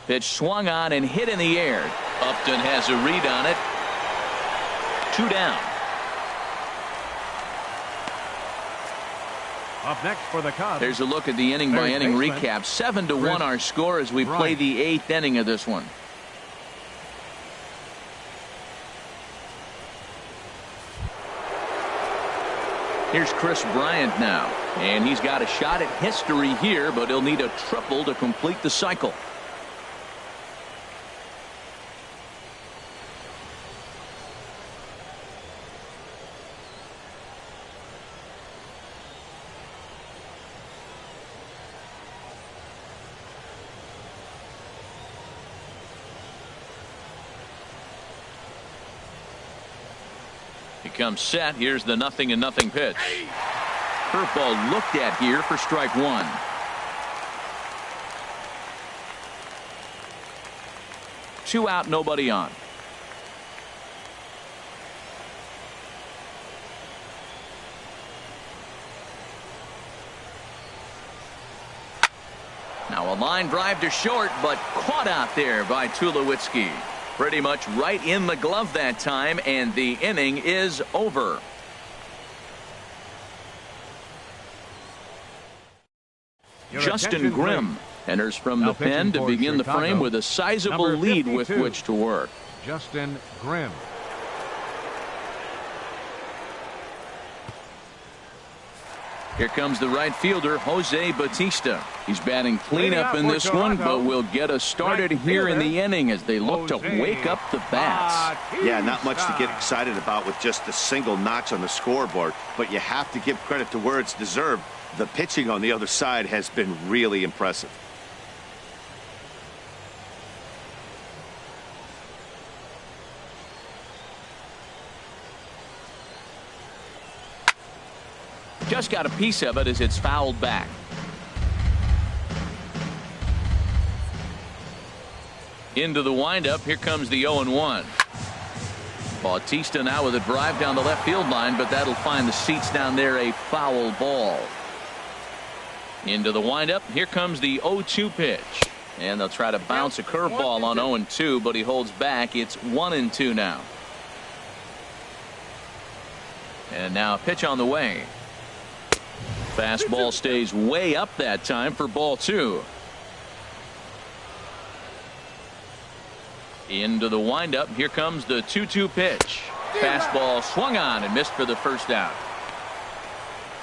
Pitch swung on and hit in the air. Upton has a read on it. 2 down. Up next for the Cubs. There's a look at the inning by inning recap. 7-1 our score as we play the 8th inning of this one. Here's Chris Bryant now, and he's got a shot at history here, but he'll need a triple to complete the cycle. Comes set. Here's the 0-0 pitch. Curveball looked at here for strike 1. Two out, nobody on. Now a line drive to short, but caught out there by Tulowitzki. Pretty much right in the glove that time, and the inning is over. Justin Grimm enters from the pen to begin the frame with a sizable lead with which to work. Justin Grimm. Here comes the right fielder, Jose Bautista. He's batting cleanup in this one, but will get us started here in the inning as they look to wake up the bats. Yeah, not much to get excited about with just a single notch on the scoreboard, but you have to give credit to where it's deserved. The pitching on the other side has been really impressive. Just got a piece of it as it's fouled back. Into the windup. Here comes the 0-1. Bautista now with a drive down the left field line, but that'll find the seats down there a foul ball. Into the windup. Here comes the 0-2 pitch. And they'll try to bounce a curveball on 0-2, but he holds back. It's 1-2 now. And now a pitch on the way. Fastball stays way up that time for ball 2. Into the windup. Here comes the 2-2 pitch. Fastball swung on and missed for the first out.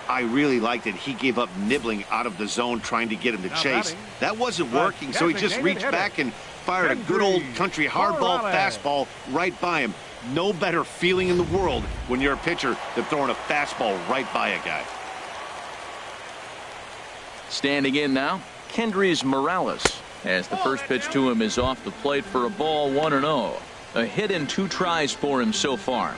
I really liked it. He gave up nibbling out of the zone trying to get him to chase. That wasn't working, so he just reached back and fired a good old country hardball fastball right by him. No better feeling in the world when you're a pitcher than throwing a fastball right by a guy. Standing in now, Kendrys Morales, as the first pitch to him is off the plate for a ball, 1-0. A hit in 2 tries for him so far.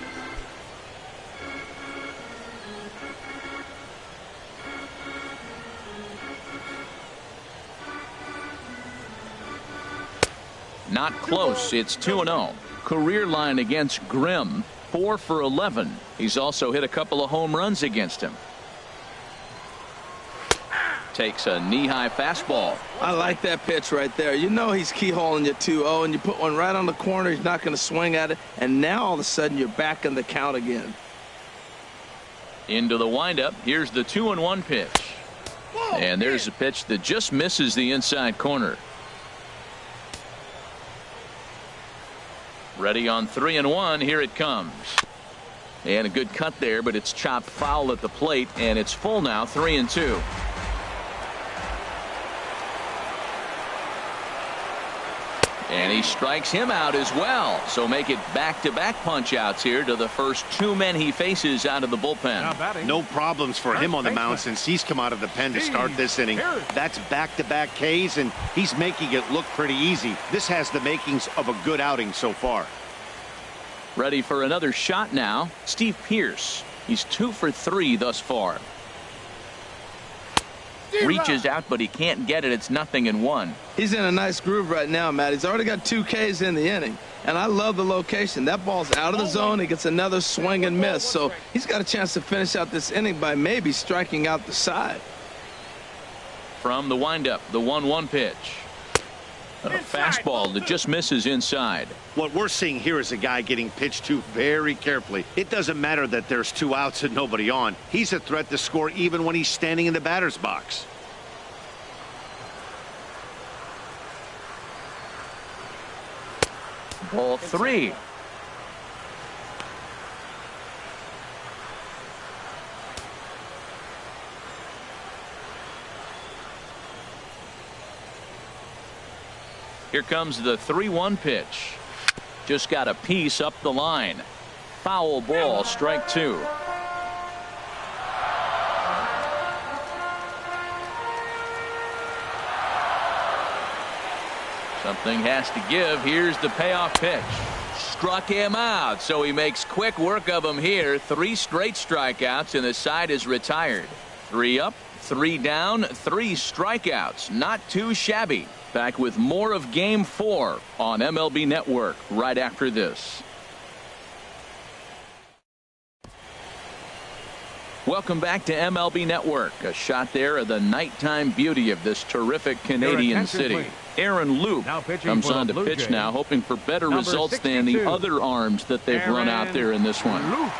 Not close. It's 2-0. Career line against Grimm, 4 for 11. He's also hit a couple of home runs against him. takes a knee-high fastball. I like that pitch right there. You know he's keyholing you 2-0, and you put one right on the corner. He's not going to swing at it, and now all of a sudden you're back in the count again. Into the windup. Here's the 2-1 pitch. And there's a pitch that just misses the inside corner. Ready on 3-1. Here it comes. And a good cut there, but it's chopped foul at the plate, and it's full now, 3-2. And he strikes him out as well. So make it back-to-back punch-outs here to the first two men he faces out of the bullpen. No problems for him on the mound since he's come out of the pen to start this inning. That's back-to-back Ks, and he's making it look pretty easy. This has the makings of a good outing so far. Ready for another shot now. Steve Pearce. He's 2 for 3 thus far. Reaches out, but he can't get it. It's 0-1. He's in a nice groove right now, Matt. He's already got 2 Ks in the inning, and I love the location. That ball's out of the zone. He gets another swing and miss, so he's got a chance to finish out this inning by maybe striking out the side. From the windup, the 1-1 pitch. A fastball that just misses inside. What we're seeing here is a guy getting pitched to very carefully. It doesn't matter that there's 2 outs and nobody on. He's a threat to score even when he's standing in the batter's box. Ball 3. Here comes the 3-1 pitch. Just got a piece up the line. Foul ball, strike 2. Something has to give. Here's the payoff pitch. Struck him out, so he makes quick work of him here. 3 straight strikeouts, and the side is retired. 3 up, 3 down, 3 strikeouts. Not too shabby. Back with more of Game 4 on MLB Network right after this. Welcome back to MLB Network. A shot there of the nighttime beauty of this terrific Canadian city. Aaron Luke comes on to pitch now, hoping for better results than the other arms that they've run out there in this one.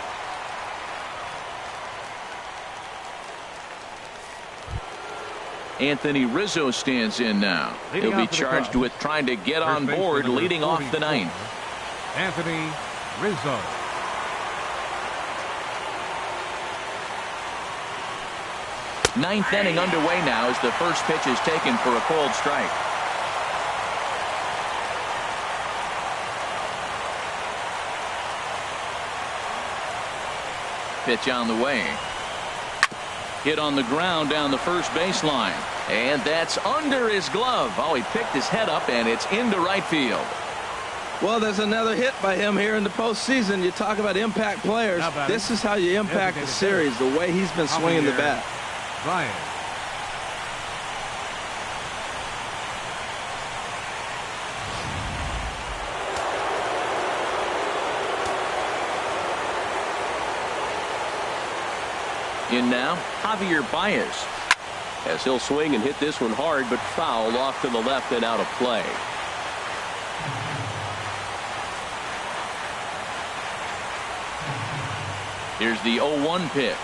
Anthony Rizzo stands in now. He'll be charged with trying to get on board, leading off the 9th. Anthony Rizzo. Ninth inning underway now as the first pitch is taken for a cold strike. Pitch on the way. Hit on the ground down the first baseline. And that's under his glove. Oh, he picked his head up, and it's into right field. Well, there's another hit by him here in the postseason. You talk about impact players. This is how you impact the series, the way he's been swinging the bat. Ryan. In now, Javier Baez. As he'll swing and hit this one hard, but foul off to the left and out of play. Here's the 0-1 pitch.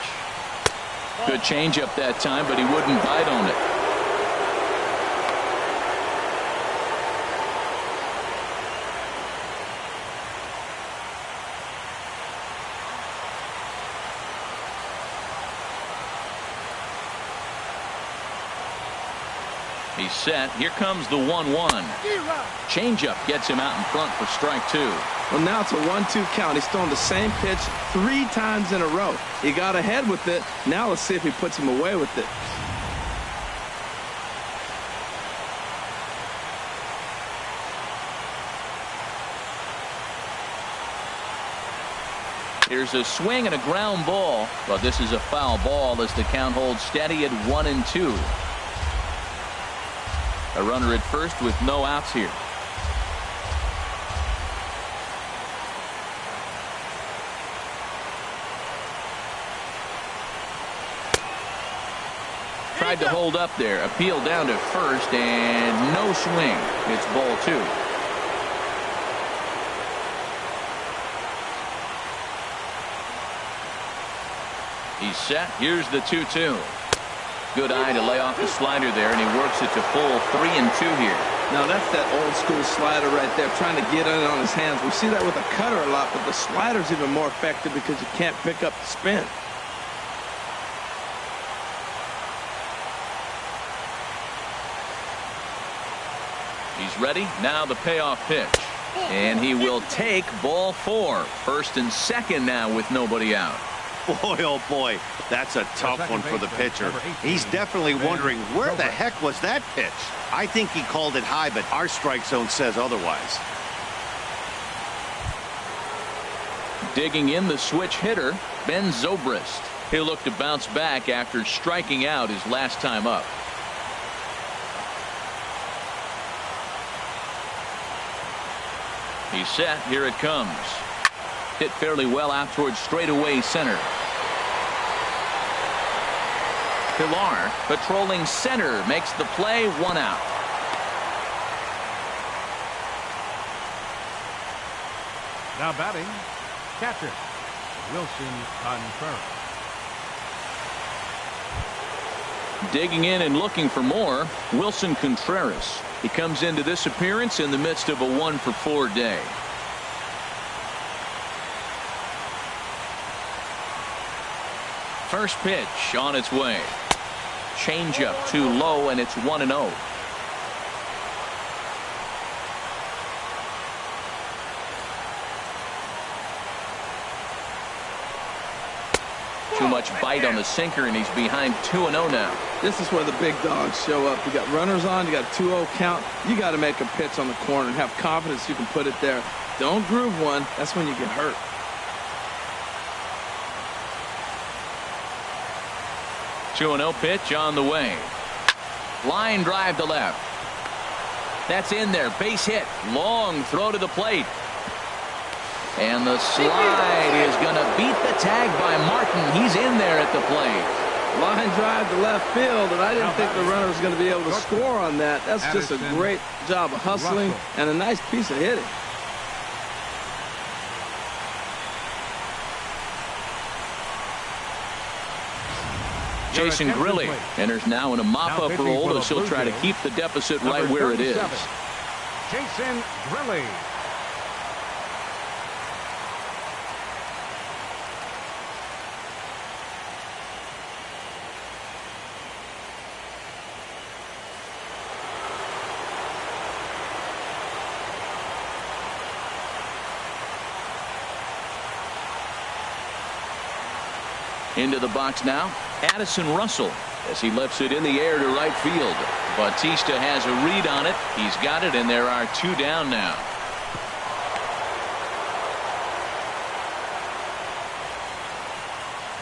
Good changeup that time, but he wouldn't bite on it. He's set. Here comes the 1-1. Changeup gets him out in front for strike 2. Well, now it's a 1-2 count. He's thrown the same pitch 3 times in a row. He got ahead with it. Now let's see if he puts him away with it. Here's a swing and a ground ball, but this is a foul ball as the count holds steady at 1-2. A runner at first with no outs here. tried to hold up there. Appeal down to first, and no swing. It's ball 2. He's set. Here's the 2-2. Good eye to lay off the slider there, and he works it to full 3-2 here. Now that's that old school slider right there, trying to get in on his hands. We see that with a cutter a lot, but the slider's even more effective because you can't pick up the spin. He's ready. Now the payoff pitch. And he will take ball 4. First and second now with nobody out. Boy, oh boy, that's a tough one for the pitcher. He's definitely wondering, where the heck was that pitch? I think he called it high, but our strike zone says otherwise. Digging in the switch hitter, Ben Zobrist. He'll look to bounce back after striking out his last time up. He's set. Here it comes. Hit fairly well out towards straightaway center. Pilar patrolling center makes the play. 1 out. Now batting, catcher Wilson Contreras. Digging in and looking for more, Wilson Contreras. He comes into this appearance in the midst of a 1-for-4 day. First pitch on its way. Changeup too low, and it's 1-0. Too much bite on the sinker, and he's behind 2-0 now. This is where the big dogs show up. You got runners on, you got a 2-0 count. You got to make a pitch on the corner and have confidence you can put it there. Don't groove one. That's when you get hurt. 2-0 pitch on the way. Line drive to left. That's in there. Base hit. Long throw to the plate. And the slide is going to beat the tag by Martin. He's in there at the plate. Line drive to left field, and I didn't think the runner was going to be able to score on that. That's just a great job of hustling and a nice piece of hitting. Jason Grilli enters now in a mop-up role as he'll try to keep the deficit right where it is. Jason Grilli. Into the box now, Addison Russell, as he lifts it in the air to right field. Bautista has a read on it. He's got it, and there are 2 down now.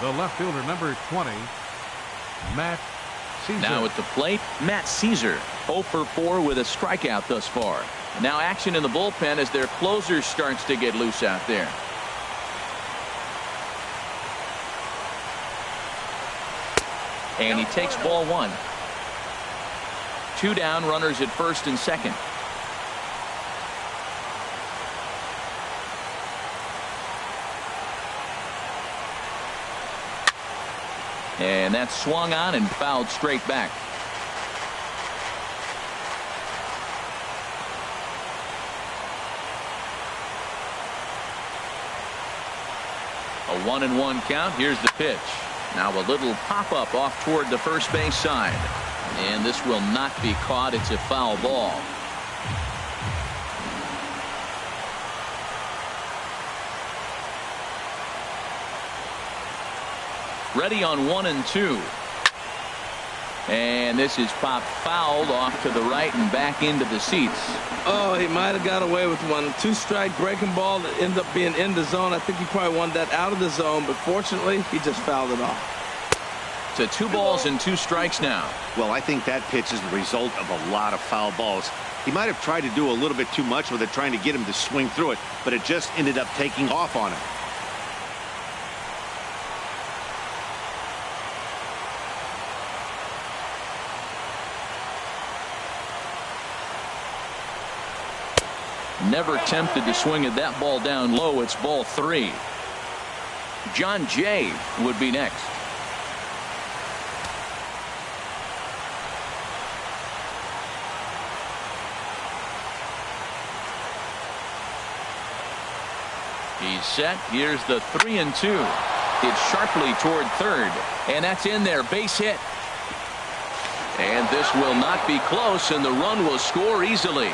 The left fielder, number 20, Matt Caesar. Now at the plate, Matt Caesar, 0-for-4 with a strikeout thus far. Now action in the bullpen as their closer starts to get loose out there. And he takes ball 1. 2 down, runners at first and second. And that's swung on and fouled straight back. A 1-1 count. Here's the pitch. Now a little pop-up off toward the first base side. And this will not be caught. It's a foul ball. Ready on 1-2. And this is popped fouled off to the right and back into the seats. Oh, he might have got away with one. 2-strike breaking ball that ended up being in the zone. I think he probably wanted that out of the zone, but fortunately, he just fouled it off. To 2 balls and 2 strikes now. Well, I think that pitch is the result of a lot of foul balls. He might have tried to do a little bit too much with it, trying to get him to swing through it, but it just ended up taking off on him. never tempted to swing at that ball down low. It's ball 3. John Jay would be next. He's set. Here's the 3-2. It's sharply toward third, and that's in there. Base hit. And this will not be close, and the run will score easily.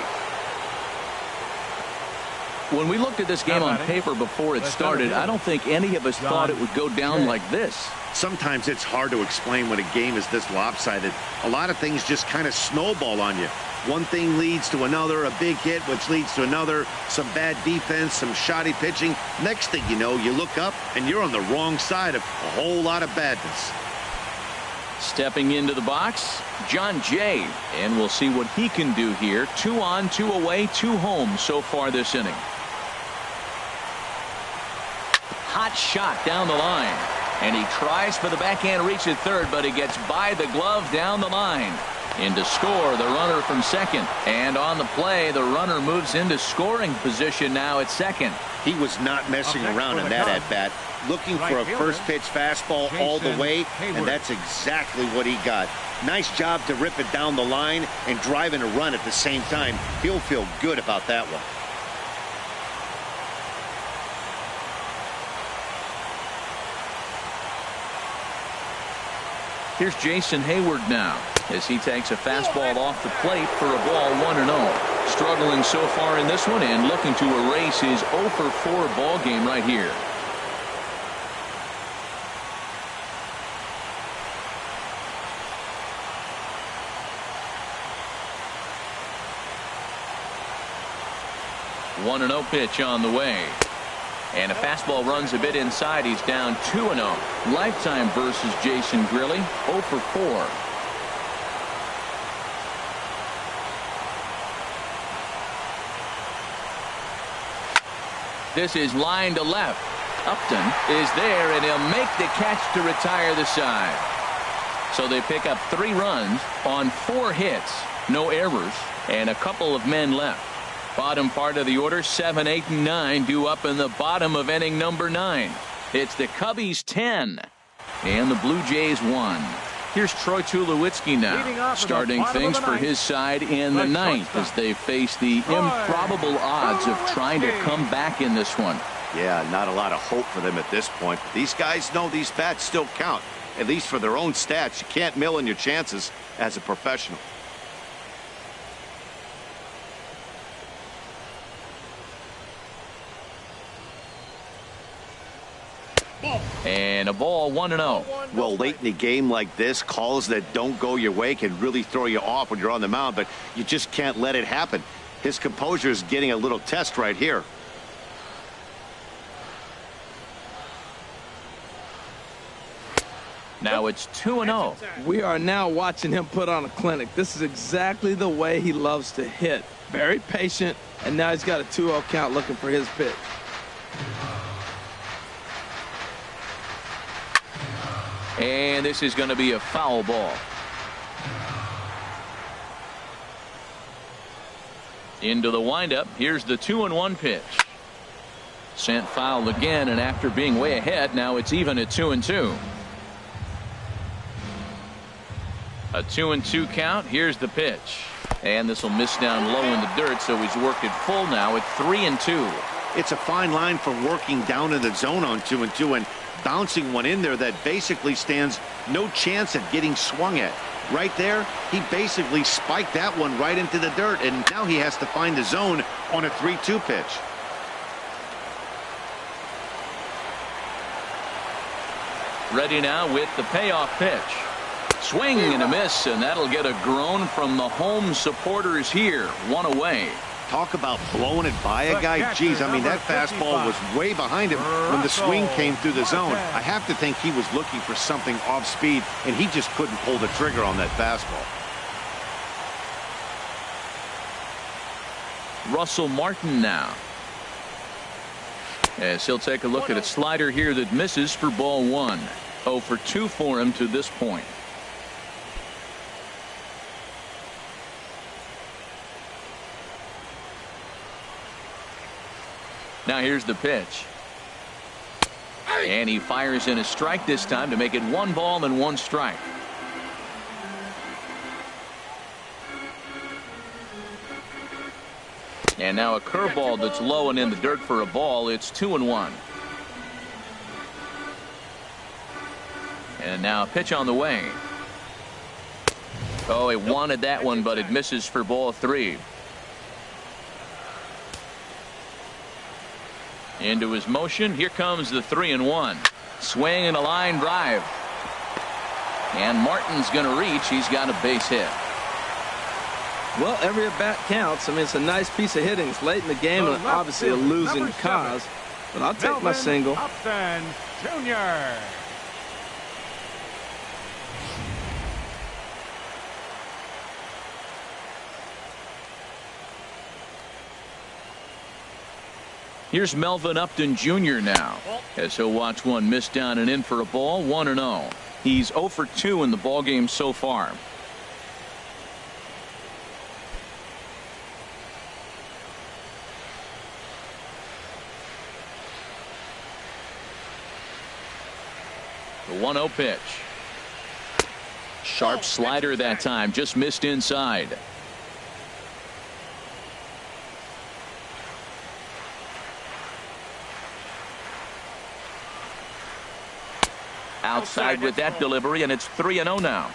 When we looked at this game on paper before it started, I don't think any of us thought it would go down like this. Sometimes it's hard to explain when a game is this lopsided. A lot of things just kind of snowball on you. One thing leads to another, a big hit, which leads to another, some bad defense, some shoddy pitching. Next thing you know, you look up and you're on the wrong side of a whole lot of badness. Stepping into the box, John Jay, and we'll see what he can do here. 2 on, 2 away, 2 home so far this inning. Hot shot down the line, and he tries for the backhand reach at third, but he gets by the glove down the line. In to score, the runner from second, and on the play, the runner moves into scoring position now at second. He was not messing around in that at-bat, looking for a first-pitch fastball all the way, and that's exactly what he got. Nice job to rip it down the line and drive in a run at the same time. He'll feel good about that one. Here's Jason Hayward now as he takes a fastball off the plate for a ball 1-0. Struggling so far in this one and looking to erase his 0 for 4 ball game right here. One 1-0 pitch on the way. And a fastball runs a bit inside. He's down 2-0. Lifetime versus Jason Grilli, 0 for 4. This is line to left. Upton is there, and he'll make the catch to retire the side. So they pick up 3 runs on 4 hits, no errors, and a couple of men left. Bottom part of the order, 7, 8, and 9 due up in the bottom of inning number 9. It's the Cubbies 10 and the Blue Jays 1. Here's Troy Tulowitzki now, starting things for his side in the 9th as they face the improbable odds of trying to come back in this one. Yeah, not a lot of hope for them at this point. But these guys know these bats still count, at least for their own stats. You can't mill in your chances as a professional. And a ball 1-0. Well, late in the game like this, calls that don't go your way can really throw you off when you're on the mound, but you just can't let it happen. His composure is getting a little test right here. Now it's 2-0. We are now watching him put on a clinic. This is exactly the way he loves to hit. Very patient, and now he's got a 2-0 count looking for his pitch. And this is going to be a foul ball. Into the windup. Here's the 2-1 pitch. Sent foul again, and after being way ahead, now it's even at 2-2. A 2-2 count. Here's the pitch. And this will miss down low in the dirt, so he's worked it full now at 3-2. It's a fine line for working down in the zone on 2-2 and bouncing one in there that basically stands no chance at getting swung at. Right there, he basically spiked that one right into the dirt, and now he has to find the zone on a 3-2 pitch. Ready now with the payoff pitch. Swing and a miss, and that'll get a groan from the home supporters here. 1 away. Talk about blowing it by a guy. Geez, I mean, that fastball was way behind him when the swing came through the zone. I have to think he was looking for something off speed, and he just couldn't pull the trigger on that fastball. Russell Martin now, as he'll take a look at a slider here that misses for ball 1. 0 for 2 for him to this point. Now here's the pitch. And he fires in a strike this time to make it 1 ball and 1 strike. And now a curveball that's low and in the dirt for a ball. It's 2-1. And now a pitch on the way. Oh, he wanted that one, but it misses for ball 3. Into his motion. Here comes the 3-1. Swing and a line drive. And Martin's going to reach. He's got a base hit. Well, every at bat counts. I mean, it's a nice piece of hitting. It's late in the game and obviously a losing cause. But I'll take my single. Upton Jr. Here's Melvin Upton Jr. now, as he'll watch one miss down and in for a ball. 1-0. He's 0 for 2 in the ballgame so far. The 1-0 pitch. Sharp slider that time, just missed inside. Outside with that delivery, and it's 3-0 now.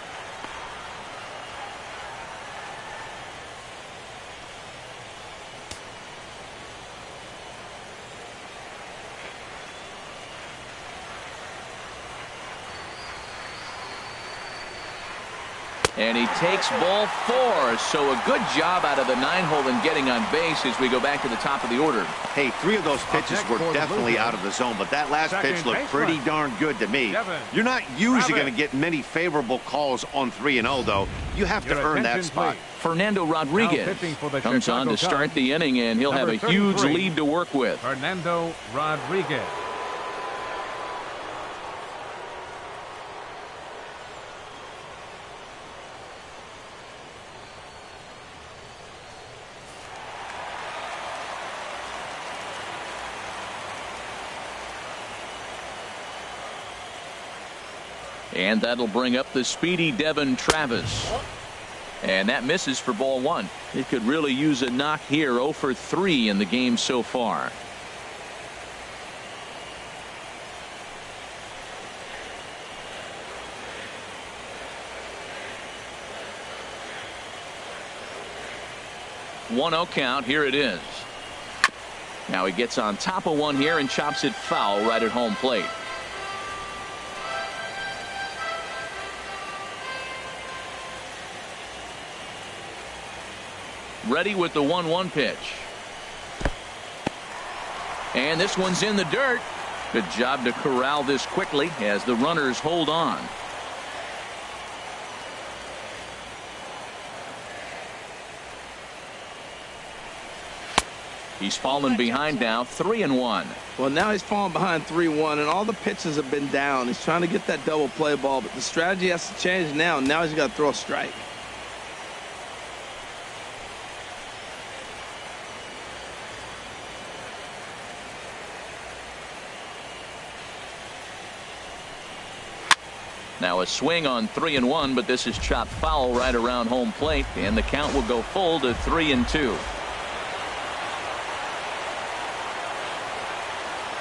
And he takes ball 4. So a good job out of the 9-hole in getting on base as we go back to the top of the order. Hey, 3 of those pitches were definitely out of the zone, but that last pitch looked pretty darn good to me. You're not usually going to get many favorable calls on 3-0, though. You have to earn that spot. Fernando Rodriguez comes on to start the inning, and he'll have a huge lead to work with. Fernando Rodriguez. And that'll bring up the speedy Devin Travis. And that misses for ball 1. He could really use a knock here. 0 for 3 in the game so far. One 0 count. Here it is. Now he gets on top of one here and chops it foul right at home plate. Ready with the 1-1 pitch. And this one's in the dirt. Good job to corral this quickly as the runners hold on. He's fallen behind now, 3-1. Well, now he's fallen behind 3-1, and all the pitches have been down. He's trying to get that double play ball, but the strategy has to change now. Now he's got to throw a strike. Now a swing on 3-1, but this is chopped foul right around home plate, and the count will go full to 3-2.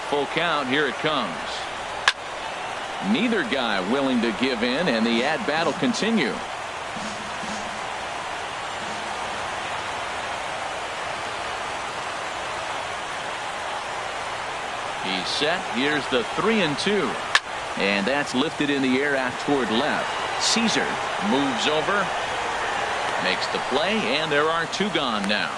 Full count. Here it comes. Neither guy willing to give in, and the at-bat will continue. He's set. Here's the 3-2. And that's lifted in the air out toward left. Caesar moves over, makes the play, and there are 2 gone now.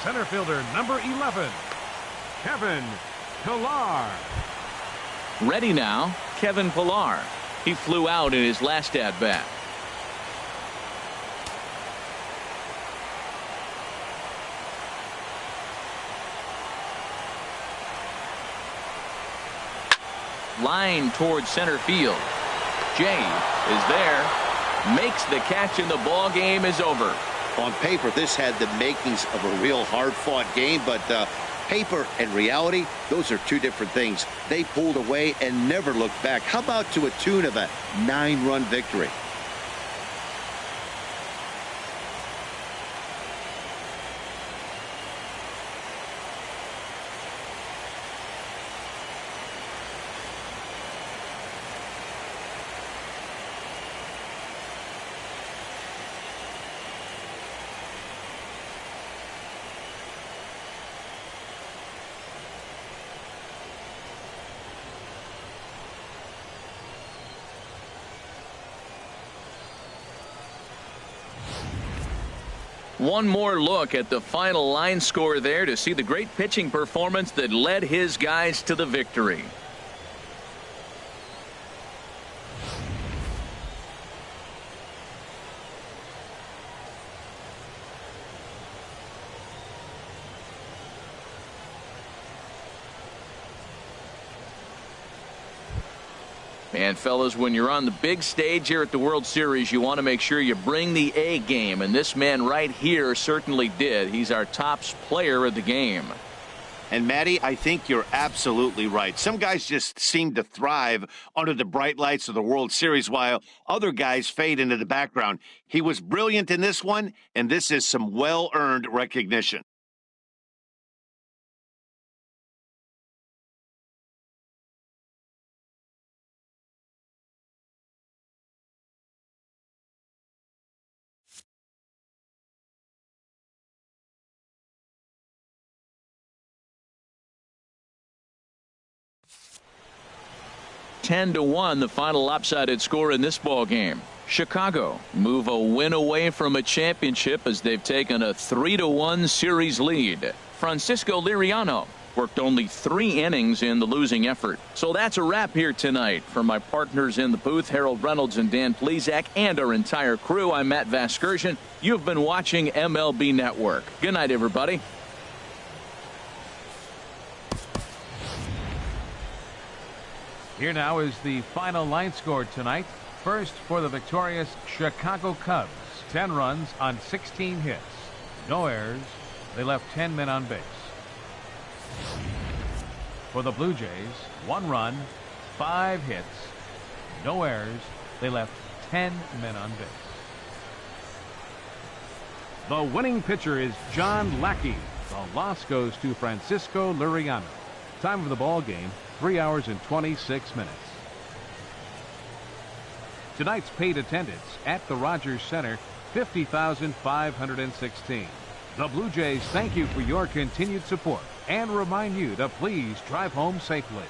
Center fielder number 11, Kevin Pillar. Ready now, Kevin Pillar. He flew out in his last at-bat. Line towards center field. Jay is there, makes the catch, and the ball game is over. On paper, this had the makings of a real hard-fought game, but paper and reality, those are two different things. They pulled away and never looked back. How about to a tune of a 9-run victory? One more look at the final line score there to see the great pitching performance that led his guys to the victory. And fellas, when you're on the big stage here at the World Series, you want to make sure you bring the A game, and this man right here certainly did. He's our top player of the game. And Matty, I think you're absolutely right. Some guys just seem to thrive under the bright lights of the World Series while other guys fade into the background. He was brilliant in this one, and this is some well-earned recognition. Ten to 1, the final lopsided score in this ball game. Chicago move a win away from a championship as they've taken a 3-1 series lead. Francisco Liriano worked only 3 innings in the losing effort. So that's a wrap here tonight. For my partners in the booth, Harold Reynolds and Dan Plesac, and our entire crew, I'm Matt Vasgersian. You've been watching MLB Network. Good night, everybody. Here now is the final line score tonight. First for the victorious Chicago Cubs. 10 runs on 16 hits. No errors. They left 10 men on base. For the Blue Jays, 1 run, 5 hits. No errors. They left 10 men on base. The winning pitcher is John Lackey. The loss goes to Francisco Liriano. Time of the ball game, 3 hours and 26 minutes. Tonight's paid attendance at the Rogers Center, 50,516. The Blue Jays thank you for your continued support and remind you to please drive home safely.